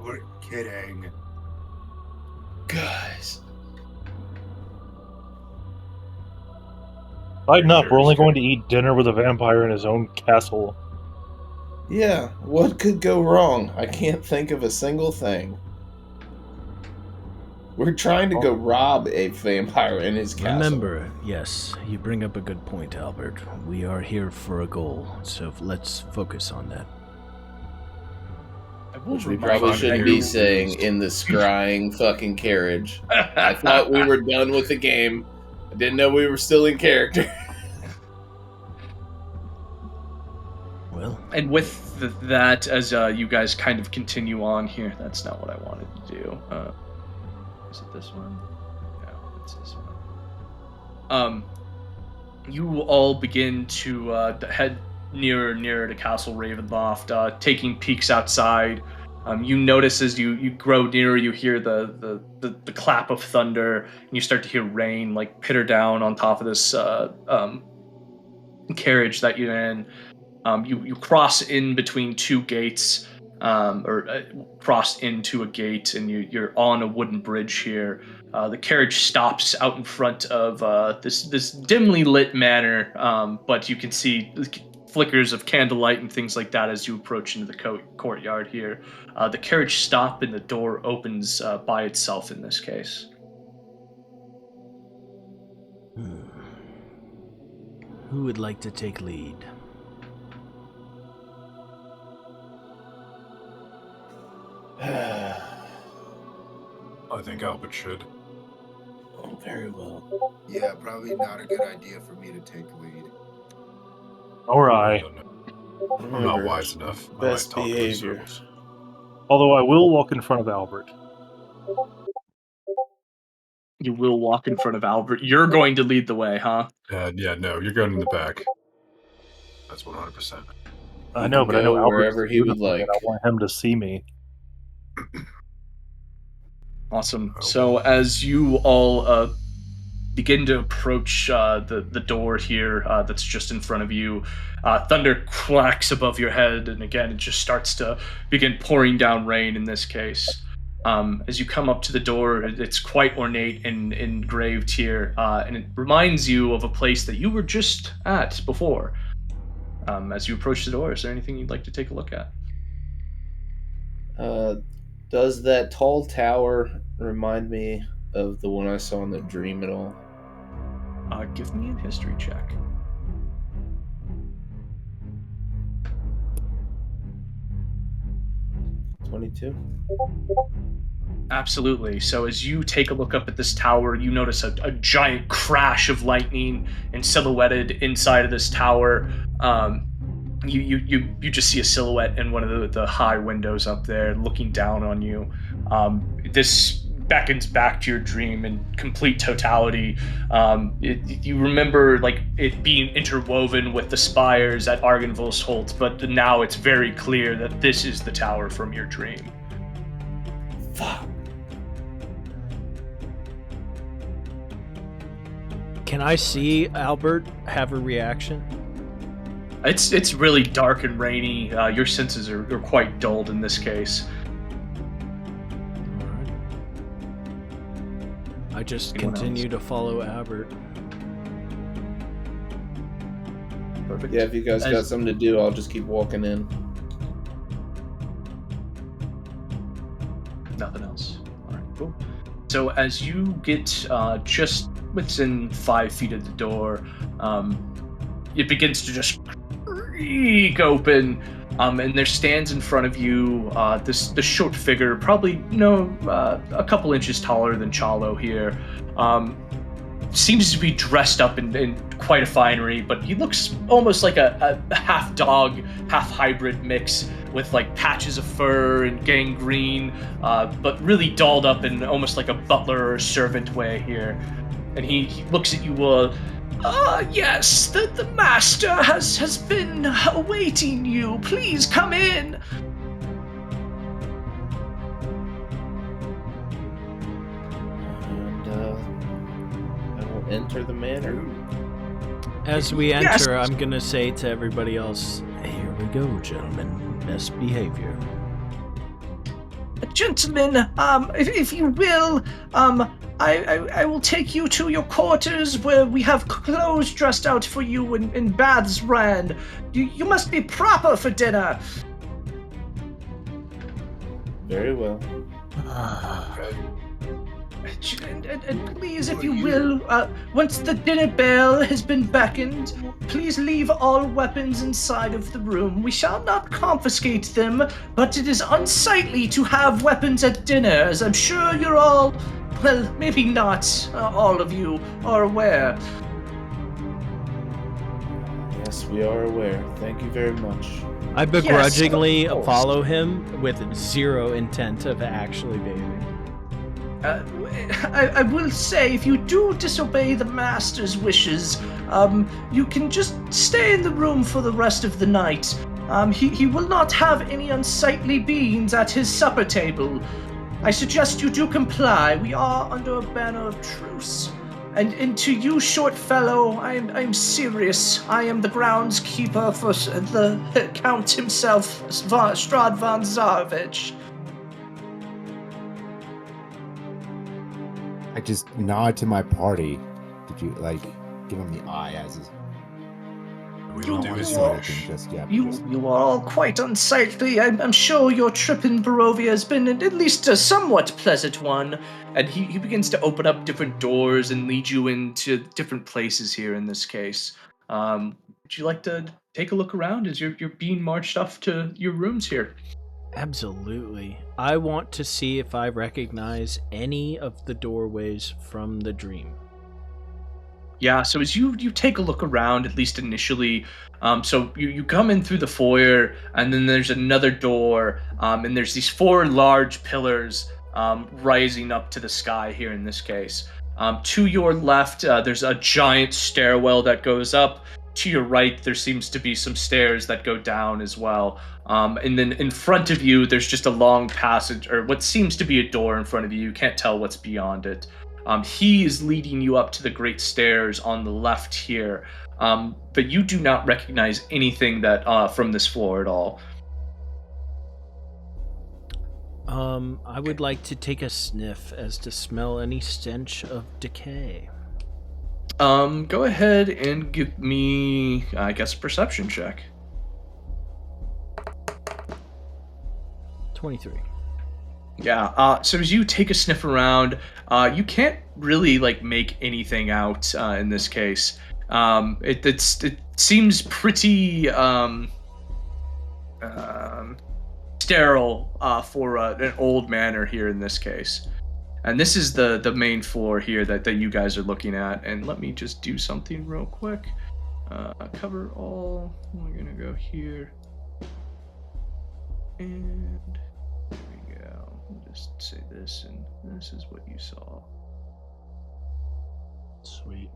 We're kidding. Guys. Lighten up. We're only going to eat dinner with a vampire in his own castle. Yeah, what could go wrong? I can't think of a single thing. We're trying to go rob a vampire in his castle. Remember, yes, you bring up a good point, Albert. We are here for a goal, so let's focus on that. Which we probably shouldn't be saying in the scrying fucking carriage. I thought we were done with the game. I didn't know we were still in character. Well, and with that, as you guys kind of continue on here, that's not what I wanted to do. Is it this one? No, it's this one. You all begin to head nearer and nearer to Castle Ravenloft, taking peeks outside. You notice as you grow nearer, you hear the clap of thunder, and you start to hear rain like pitter down on top of this carriage that you're in. You cross in between two gates, cross into a gate, and you're on a wooden bridge here. The carriage stops out in front of this dimly lit manor, but you can see flickers of candlelight and things like that as you approach into the courtyard here. The carriage stops and the door opens by itself in this case. Who would like to take lead? I think Albert should. Oh, very well. Yeah, probably not a good idea for me to take lead. Or I I. don't know. I'm not wise enough. I Best like talking in behavior. circles. Although I will walk in front of Albert. You will walk in front of Albert. You're going to lead the way, huh? Yeah, no, you're going in the back. That's 100%. I know, but I know go Albert's wherever he would beautiful, and like. I want him to see me. Awesome. So as you all begin to approach the door here that's just in front of you, thunder cracks above your head, and again, it just starts to begin pouring down rain in this case. As you come up to the door, it's quite ornate and engraved here, and it reminds you of a place that you were just at before. As you approach the door, is there anything you'd like to take a look at? Does that tall tower remind me of the one I saw in the dream at all? Give me a history check. $22. Absolutely. So as you take a look up at this tower, you notice a giant crash of lightning and silhouetted inside of this tower. You just see a silhouette in one of the high windows up there looking down on you. This beckons back to your dream in complete totality. You remember like it being interwoven with the spires at Argynvostholt, but now it's very clear that this is the tower from your dream. Fuck. Can I see Albert have a reaction? It's really dark and rainy. Your senses are quite dulled in this case. Alright. I just Anyone continue to follow Albert. Perfect. Yeah, if you guys got something to do, I'll just keep walking in. Nothing else. All right, cool. So as you get just within 5 feet of the door, it begins to just creak open, and there stands in front of you this short figure, probably a couple inches taller than Chalo here. Seems to be dressed up in quite a finery, but he looks almost like a half dog, half hybrid mix with like patches of fur and gangrene, but really dolled up in almost like a butler or servant way here. And he looks at you, yes, the master has been awaiting you. Please come in. And I will enter the manor. As we enter, Yes. I'm gonna say to everybody else, here we go, gentlemen. Best behavior. Gentlemen, if you will, I will take you to your quarters where we have clothes dressed out for you in baths ran. You must be proper for dinner. Very well. And please, if you will, once the dinner bell has been beckoned, please leave all weapons inside of the room. We shall not confiscate them, but it is unsightly to have weapons at dinner, as I'm sure you're all, well, maybe not all of you are aware. Yes, we are aware. Thank you very much. I begrudgingly of course. follow him with zero intent of actually bathing. I will say, if you do disobey the master's wishes, you can just stay in the room for the rest of the night. He will not have any unsightly beings at his supper table. I suggest you do comply. We are under a banner of truce. And to you, short fellow, I'm serious. I am the groundskeeper for the Count himself, Strahd von Zarevich. I just nod to my party. Did you give him the eye as his? We You will do as you are- wish. You are all quite unsightly. I'm sure your trip in Barovia has been at least a somewhat pleasant one. And he begins to open up different doors and lead you into different places here in this case. Would you like to take a look around as you're being marched off to your rooms here? Absolutely. I want to see if I recognize any of the doorways from the dream. Yeah, so as you take a look around, at least initially, so you come in through the foyer, and then there's another door, and there's these 4 large pillars rising up to the sky here in this case. To your left, there's a giant stairwell that goes up. To your right, there seems to be some stairs that go down as well. And then in front of you, there's just a long passage, or what seems to be a door in front of you. You can't tell what's beyond it. He is leading you up to the great stairs on the left here, but you do not recognize anything that from this floor at all. I would like to take a sniff as to smell any stench of decay. Go ahead and give me, I guess, a perception check. 23. Yeah, so as you take a sniff around, you can't really, make anything out in this case. It seems pretty sterile for an old manor here in this case. And this is the main floor here that you guys are looking at. And let me just do something real quick. Cover all. We're going to go here. And there we go. We'll just say this, and this is what you saw. Sweet.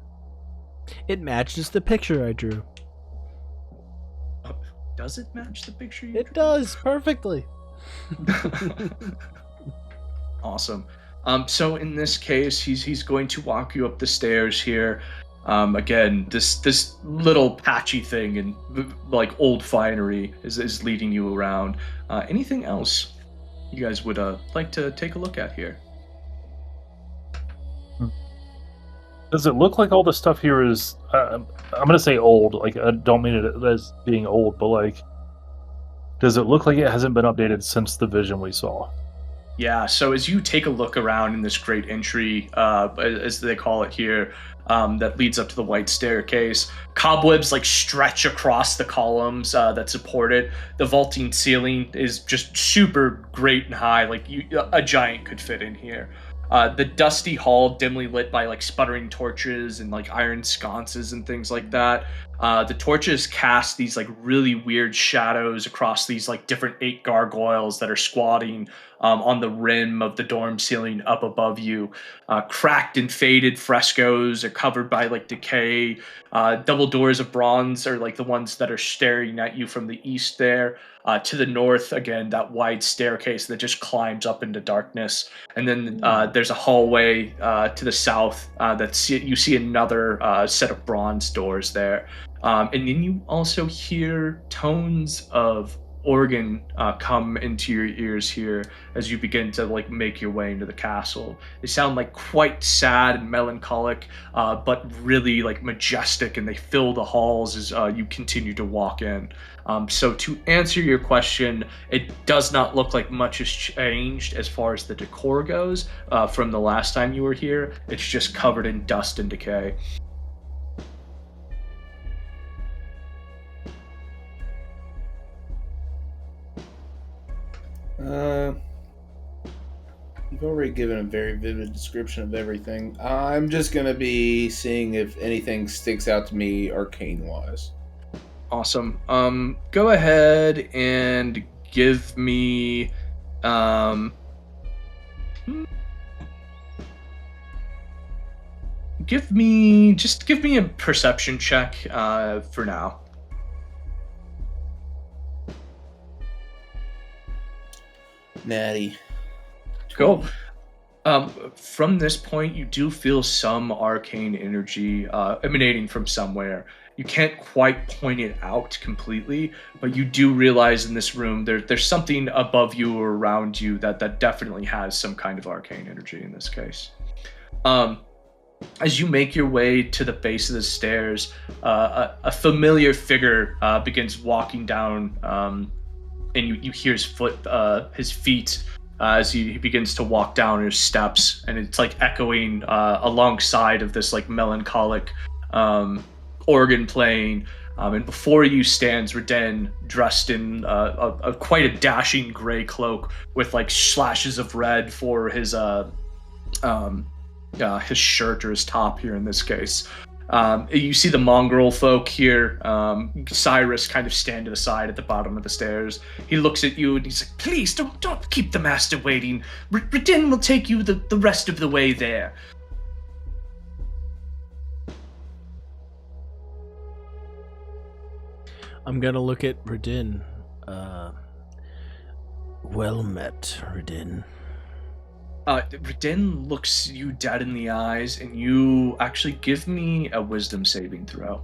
It matches the picture I drew. Does it match the picture you It does perfectly. Awesome. So in this case, he's going to walk you up the stairs here, Again, this little patchy thing and like old finery is leading you around. Anything else you guys would like to take a look at here? Does it look like all the stuff here is? I'm gonna say old. Like I don't mean it as being old, but like, does it look like it hasn't been updated since the vision we saw? Yeah, so as you take a look around in this great entry, as they call it here, that leads up to the white staircase, cobwebs like stretch across the columns that support it. The vaulting ceiling is just super great and high, like a giant could fit in here. The dusty hall, dimly lit by like sputtering torches and like iron sconces and things like that. The torches cast these like really weird shadows across these like different 8 gargoyles that are squatting on the rim of the dorm ceiling up above you. Cracked and faded frescoes are covered by like decay. Double doors of bronze are like the ones that are staring at you from the east there. To the north, again, that wide staircase that just climbs up into darkness. And then there's a hallway to the south you see another set of bronze doors there. And then you also hear tones of organ come into your ears here as you begin to like make your way into the castle. They sound like quite sad and melancholic, but really like majestic, and they fill the halls as you continue to walk in. So to answer your question, it does not look like much has changed as far as the decor goes from the last time you were here. It's just covered in dust and decay. You've already given a very vivid description of everything. I'm just gonna be seeing if anything sticks out to me arcane-wise. Awesome. Go ahead and give me give me a perception check for now. Natty. Cool. From this point, you do feel some arcane energy emanating from somewhere. You can't quite point it out completely, but you do realize in this room there's something above you or around you that definitely has some kind of arcane energy in this case. As you make your way to the base of the stairs, a familiar figure begins walking down, and you hear his feet as he begins to walk down his steps, and it's like echoing alongside of this like melancholic organ playing. And before you stands Reden, dressed in quite a dashing gray cloak with like slashes of red for his shirt or his top here in this case. You see the mongrel folk here, Cyrus kind of stand to the side at the bottom of the stairs. He looks at you and he's like, please don't keep the master waiting. Reden will take you the rest of the way there. I'm gonna look at Reden. Well met, Reden. Reden looks you dead in the eyes, and you actually give me a wisdom saving throw.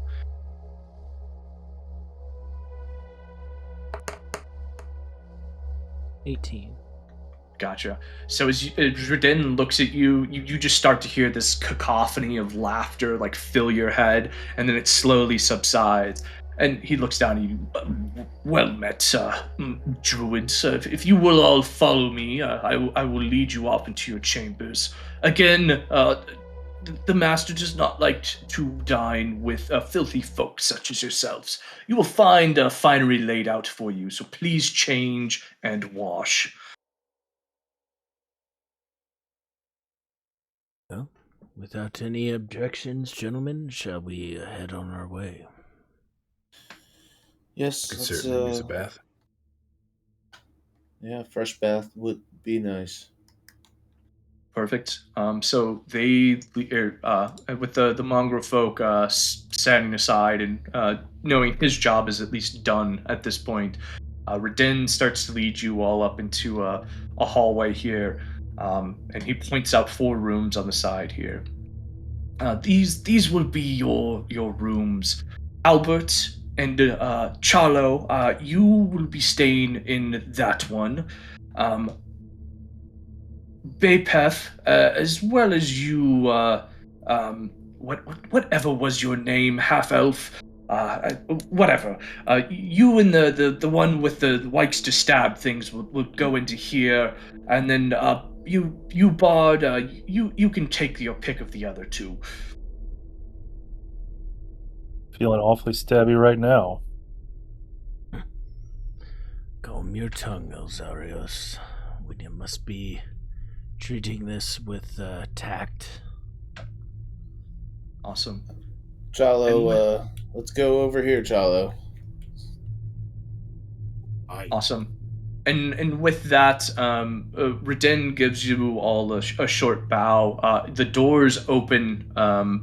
18. Gotcha. So as Reden looks at you, you just start to hear this cacophony of laughter like fill your head, and then it slowly subsides. And he looks down at you. Well met, druids. If you will all follow me, I will lead you off into your chambers. Again, the master does not like to dine with filthy folk such as yourselves. You will find a finery laid out for you, so please change and wash. Well, without any objections, gentlemen, shall we head on our way? Yes, Could let's, certainly use a bath. Yeah, fresh bath would be nice. Perfect. So they, with the mongrel folk standing aside and knowing his job is at least done at this point, Reden starts to lead you all up into a hallway here, and he points out 4 rooms on the side here. These will be your rooms. Albert and Chalo, you will be staying in that one. Um, Bapef, as well as you, whatever was your name, half elf, whatever. You and the one with the likes to stab things will go into here, and then you Bard, you can take your pick of the other two. Feeling awfully stabby right now. Calm your tongue, Elzeiros. We must be treating this with tact. Awesome. Chalo, let's go over here, Chalo. Awesome. And with that, Redin gives you all a short bow. The doors open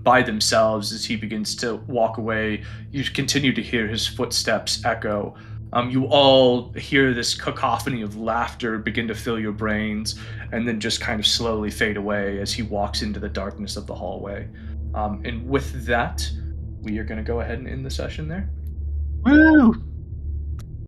by themselves as he begins to walk away. You continue to hear his footsteps echo. You all hear this cacophony of laughter begin to fill your brains, and then just kind of slowly fade away as he walks into the darkness of the hallway. And with that, we are going to go ahead and end the session there. Woo!